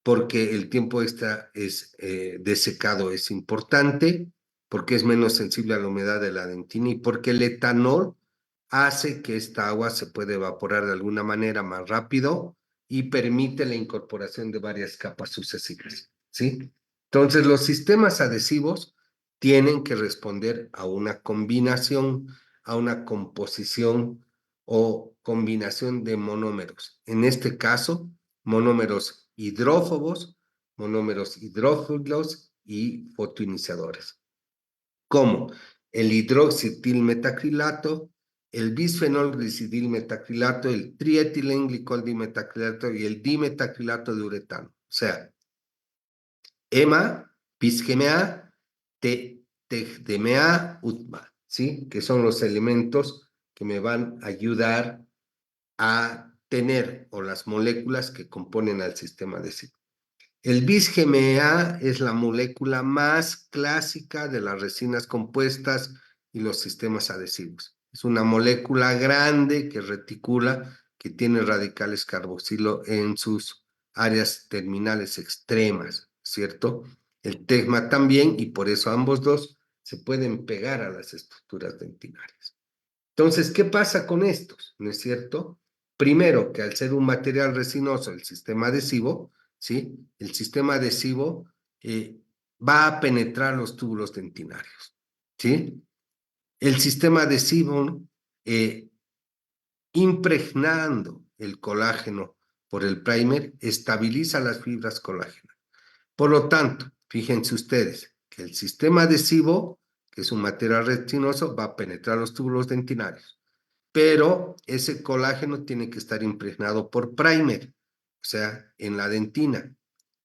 A: porque el tiempo extra de secado es importante, porque es menos sensible a la humedad de la dentina y porque el etanol hace que esta agua se pueda evaporar de alguna manera más rápido y permite la incorporación de varias capas sucesivas, ¿sí? Entonces, los sistemas adhesivos tienen que responder a una combinación, a una composición o combinación de monómeros. En este caso, monómeros hidrófobos, monómeros hidrófilos y fotoiniciadores, como el hidroxitilmetacrilato, el bisfenol glicidilmetacrilato, el trietilenglicol-dimetacrilato y el dimetacrilato de uretano. O sea, EMA, PISGMA, TEGDMA, UTMA, ¿sí? Que son los elementos que me van a ayudar a tener o las moléculas que componen al sistema adhesivo. El bis-GMA es la molécula más clásica de las resinas compuestas y los sistemas adhesivos. Es una molécula grande que reticula, que tiene radicales carboxilo en sus áreas terminales extremas, ¿cierto? El tegma también, y por eso ambos dos se pueden pegar a las estructuras dentinarias. Entonces, ¿qué pasa con estos? ¿No es cierto? Primero, que al ser un material resinoso, el sistema adhesivo, ¿sí? El sistema adhesivo va a penetrar los túbulos dentinarios, ¿sí? El sistema adhesivo, impregnando el colágeno por el primer, estabiliza las fibras colágenas. Por lo tanto, fíjense ustedes que el sistema adhesivo, que es un material resinoso, va a penetrar los túbulos dentinarios, pero ese colágeno tiene que estar impregnado por primer, o sea, en la dentina,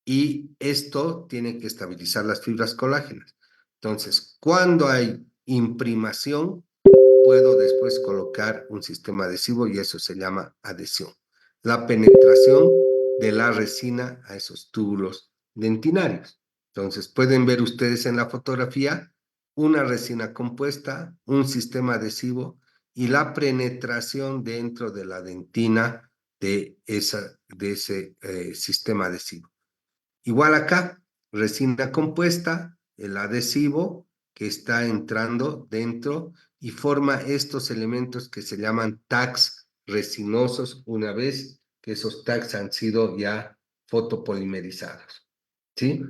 A: y esto tiene que estabilizar las fibras colágenas. Entonces, cuando hay imprimación, puedo después colocar un sistema adhesivo y eso se llama adhesión. La penetración de la resina a esos túbulos dentinarios. Entonces, pueden ver ustedes en la fotografía una resina compuesta, un sistema adhesivo y la penetración dentro de la dentina de ese sistema adhesivo. Igual acá, resina compuesta, el adhesivo que está entrando dentro y forma estos elementos que se llaman tags resinosos una vez que esos tags han sido ya fotopolimerizados, ¿sí?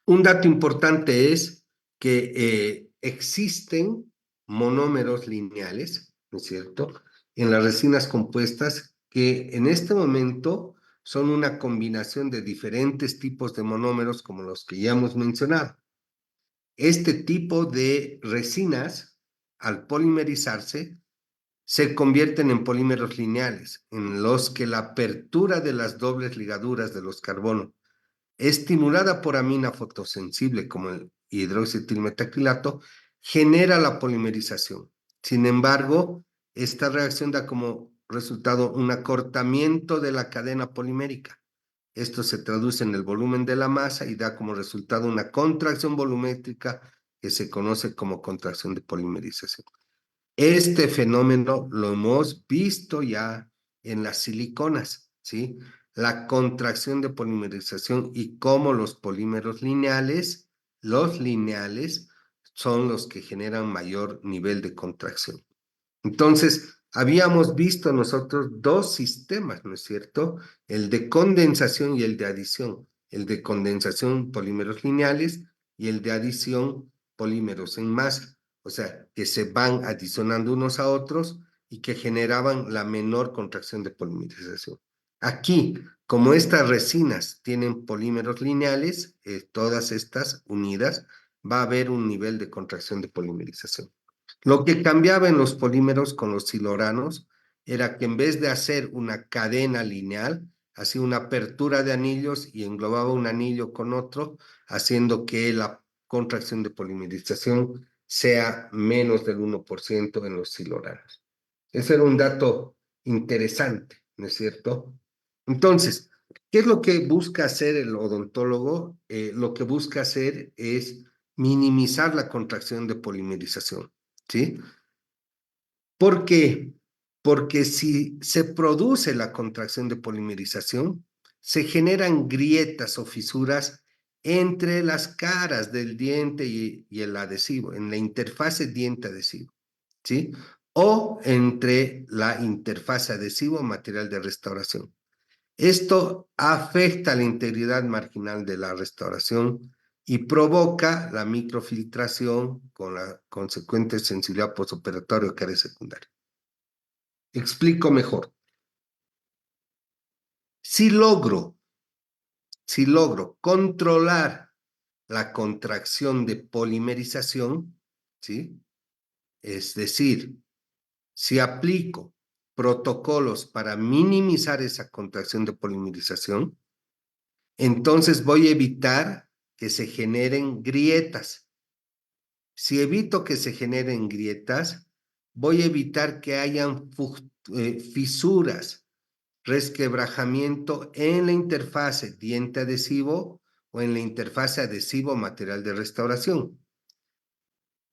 A: Un dato importante es que existen monómeros lineales, ¿no es cierto?, en las resinas compuestas que en este momento son una combinación de diferentes tipos de monómeros como los que ya hemos mencionado. Este tipo de resinas, al polimerizarse, se convierten en polímeros lineales, en los que la apertura de las dobles ligaduras de los carbonos estimulada por amina fotosensible como el hidroxitilmetacrilato, genera la polimerización. Sin embargo, esta reacción da como resultado un acortamiento de la cadena polimérica. Esto se traduce en el volumen de la masa y da como resultado una contracción volumétrica que se conoce como contracción de polimerización. Este fenómeno lo hemos visto ya en las siliconas, ¿sí? La contracción de polimerización y cómo los polímeros lineales, los lineales, son los que generan mayor nivel de contracción. Entonces, habíamos visto nosotros dos sistemas, ¿no es cierto? El de condensación y el de adición. El de condensación, polímeros lineales, y el de adición, polímeros en masa. O sea, que se van adicionando unos a otros y que generaban la menor contracción de polimerización. Aquí, como estas resinas tienen polímeros lineales, todas estas unidas, va a haber un nivel de contracción de polimerización. Lo que cambiaba en los polímeros con los siloranos era que en vez de hacer una cadena lineal, hacía una apertura de anillos y englobaba un anillo con otro, haciendo que la contracción de polimerización sea menos del 1% en los siloranos. Ese era un dato interesante, ¿no es cierto? Entonces, ¿qué es lo que busca hacer el odontólogo? Lo que busca hacer es minimizar la contracción de polimerización, ¿sí? ¿Por qué? Porque si se produce la contracción de polimerización, se generan grietas o fisuras entre las caras del diente y el adhesivo, en la interfase diente-adhesivo, ¿sí? O entre la interfase adhesivo-material de restauración. Esto afecta la integridad marginal de la restauración y provoca la microfiltración con la consecuente sensibilidad postoperatoria o caries secundaria. Explico mejor. Si logro controlar la contracción de polimerización, ¿sí? Es decir, si aplico protocolos para minimizar esa contracción de polimerización, entonces voy a evitar que se generen grietas. Si evito que se generen grietas, voy a evitar que hayan fisuras, resquebrajamiento en la interfase diente adhesivo o en la interfase adhesivo material de restauración.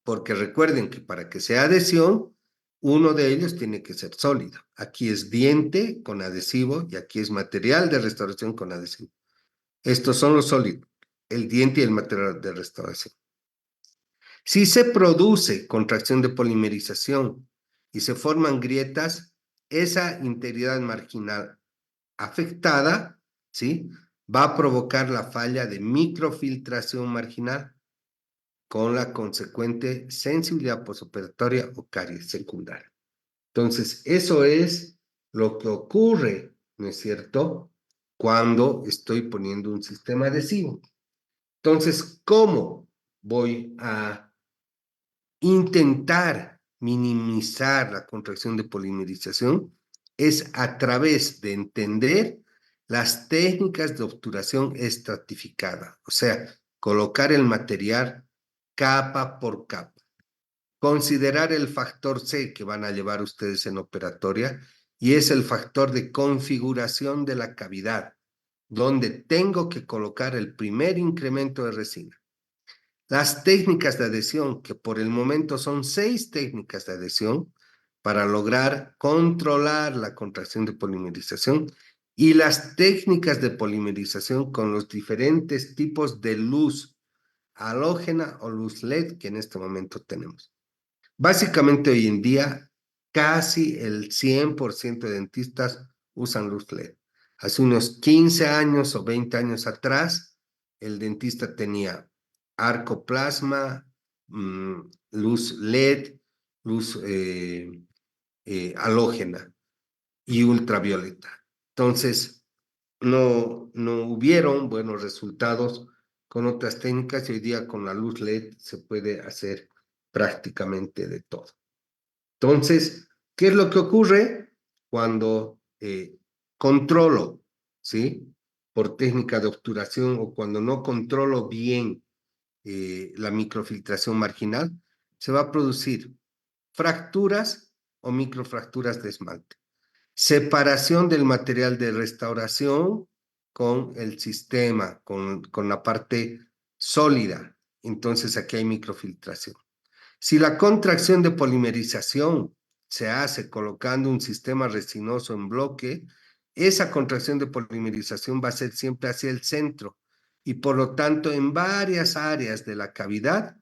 A: Porque recuerden que para que sea adhesión, uno de ellos tiene que ser sólido. Aquí es diente con adhesivo y aquí es material de restauración con adhesivo. Estos son los sólidos, el diente y el material de restauración. Si se produce contracción de polimerización y se forman grietas, esa integridad marginal afectada, ¿sí? Va a provocar la falla de microfiltración marginal con la consecuente sensibilidad postoperatoria o caries secundaria. Entonces, eso es lo que ocurre, ¿no es cierto?, cuando estoy poniendo un sistema adhesivo. Entonces, ¿cómo voy a intentar minimizar la contracción de polimerización? Es a través de entender las técnicas de obturación estratificada, o sea, colocar el material capa por capa. Considerar el factor C que van a llevar ustedes en operatoria y es el factor de configuración de la cavidad, donde tengo que colocar el primer incremento de resina. Las técnicas de adhesión, que por el momento son 6 técnicas de adhesión para lograr controlar la contracción de polimerización y las técnicas de polimerización con los diferentes tipos de luz halógena o luz LED que en este momento tenemos. Básicamente hoy en día casi el 100% de dentistas usan luz LED. Hace unos 15 años o 20 años atrás, el dentista tenía arco plasma, luz LED, luz halógena y ultravioleta. Entonces, no hubieron buenos resultados con otras técnicas y hoy día con la luz LED se puede hacer prácticamente de todo. Entonces, ¿qué es lo que ocurre cuando controlo, ¿sí? Por técnica de obturación o cuando no controlo bien la microfiltración marginal, se va a producir fracturas o microfracturas de esmalte. Separación del material de restauración con el sistema, con la parte sólida. Entonces aquí hay microfiltración. Si la contracción de polimerización se hace colocando un sistema resinoso en bloque, esa contracción de polimerización va a ser siempre hacia el centro y por lo tanto en varias áreas de la cavidad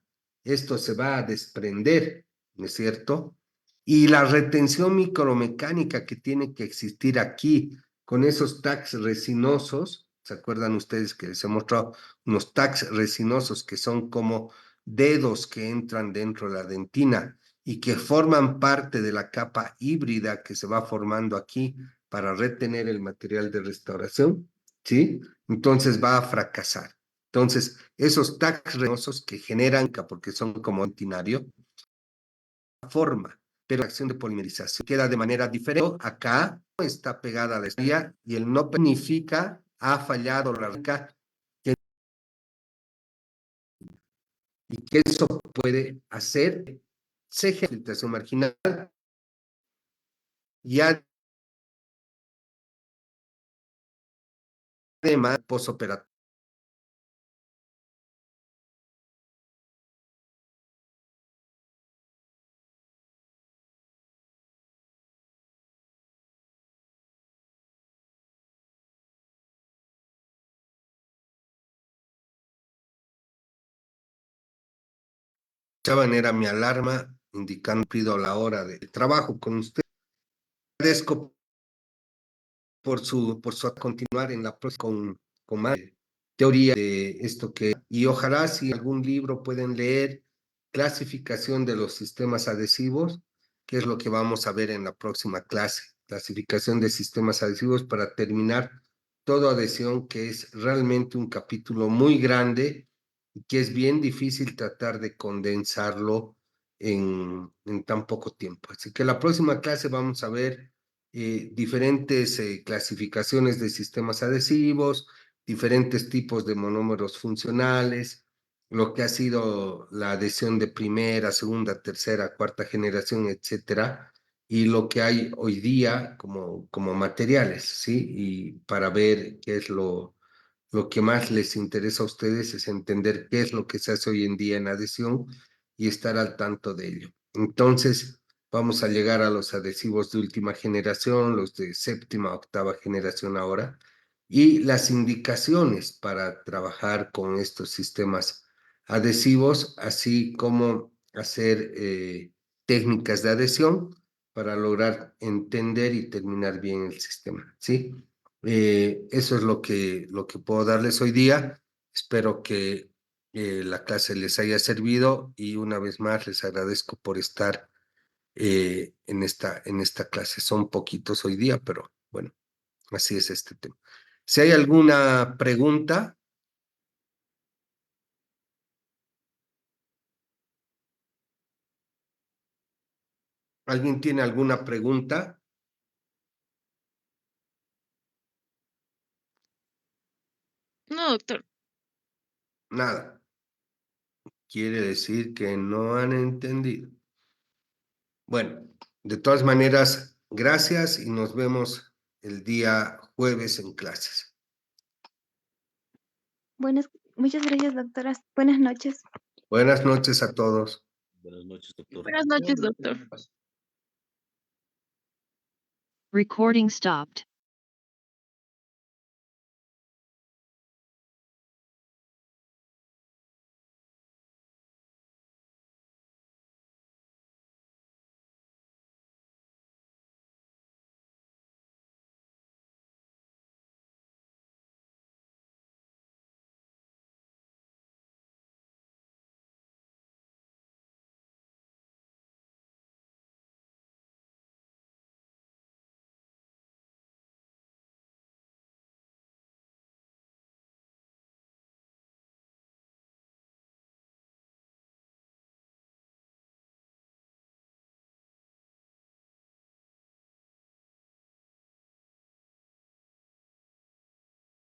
A: esto se va a desprender, ¿no es cierto? Y la retención micromecánica que tiene que existir aquí con esos tags resinosos, ¿se acuerdan ustedes que les he mostrado unos tags resinosos que son como dedos que entran dentro de la dentina y que forman parte de la capa híbrida que se va formando aquí para retener el material de restauración, ¿sí? Entonces va a fracasar. Entonces, esos tags resinosos que generan, porque son como dentinario, forma, pero la acción de polimerización queda de manera diferente. Acá está pegada a la estrella y el no significa ha fallado la rica y que eso puede hacer filtración marginal y además posoperatorio. De esa manera mi alarma indicando pido la hora de trabajo con usted. Agradezco por su continuar en la próxima con más teoría de esto que, y ojalá si algún libro pueden leer clasificación de los sistemas adhesivos, que es lo que vamos a ver en la próxima clase, clasificación de sistemas adhesivos para terminar toda adhesión, que es realmente un capítulo muy grande y que es bien difícil tratar de condensarlo en tan poco tiempo. Así que la próxima clase vamos a ver diferentes clasificaciones de sistemas adhesivos, diferentes tipos de monómeros funcionales, lo que ha sido la adhesión de primera, segunda, tercera, cuarta generación, etcétera, y lo que hay hoy día como materiales, ¿sí? Y para ver qué es lo que más les interesa a ustedes es entender qué es lo que se hace hoy en día en adhesión y estar al tanto de ello. Entonces, vamos a llegar a los adhesivos de última generación, los de séptima, octava generación ahora, y las indicaciones para trabajar con estos sistemas adhesivos, así como hacer técnicas de adhesión para lograr entender y terminar bien el sistema, ¿sí? Eso es lo que puedo darles hoy día. Espero que la clase les haya servido y una vez más les agradezco por estar en esta clase. Son poquitos hoy día, pero bueno, así es este tema. Si hay alguna pregunta, ¿alguien tiene alguna pregunta?
B: No, doctor.
A: Nada. Quiere decir que no han entendido. Bueno, de todas maneras, gracias y nos vemos el día jueves en clases.
D: Muchas gracias, doctora. Buenas noches.
A: Buenas noches a todos.
E: Buenas noches, doctor.
B: Buenas noches, doctor.
C: Recording stopped.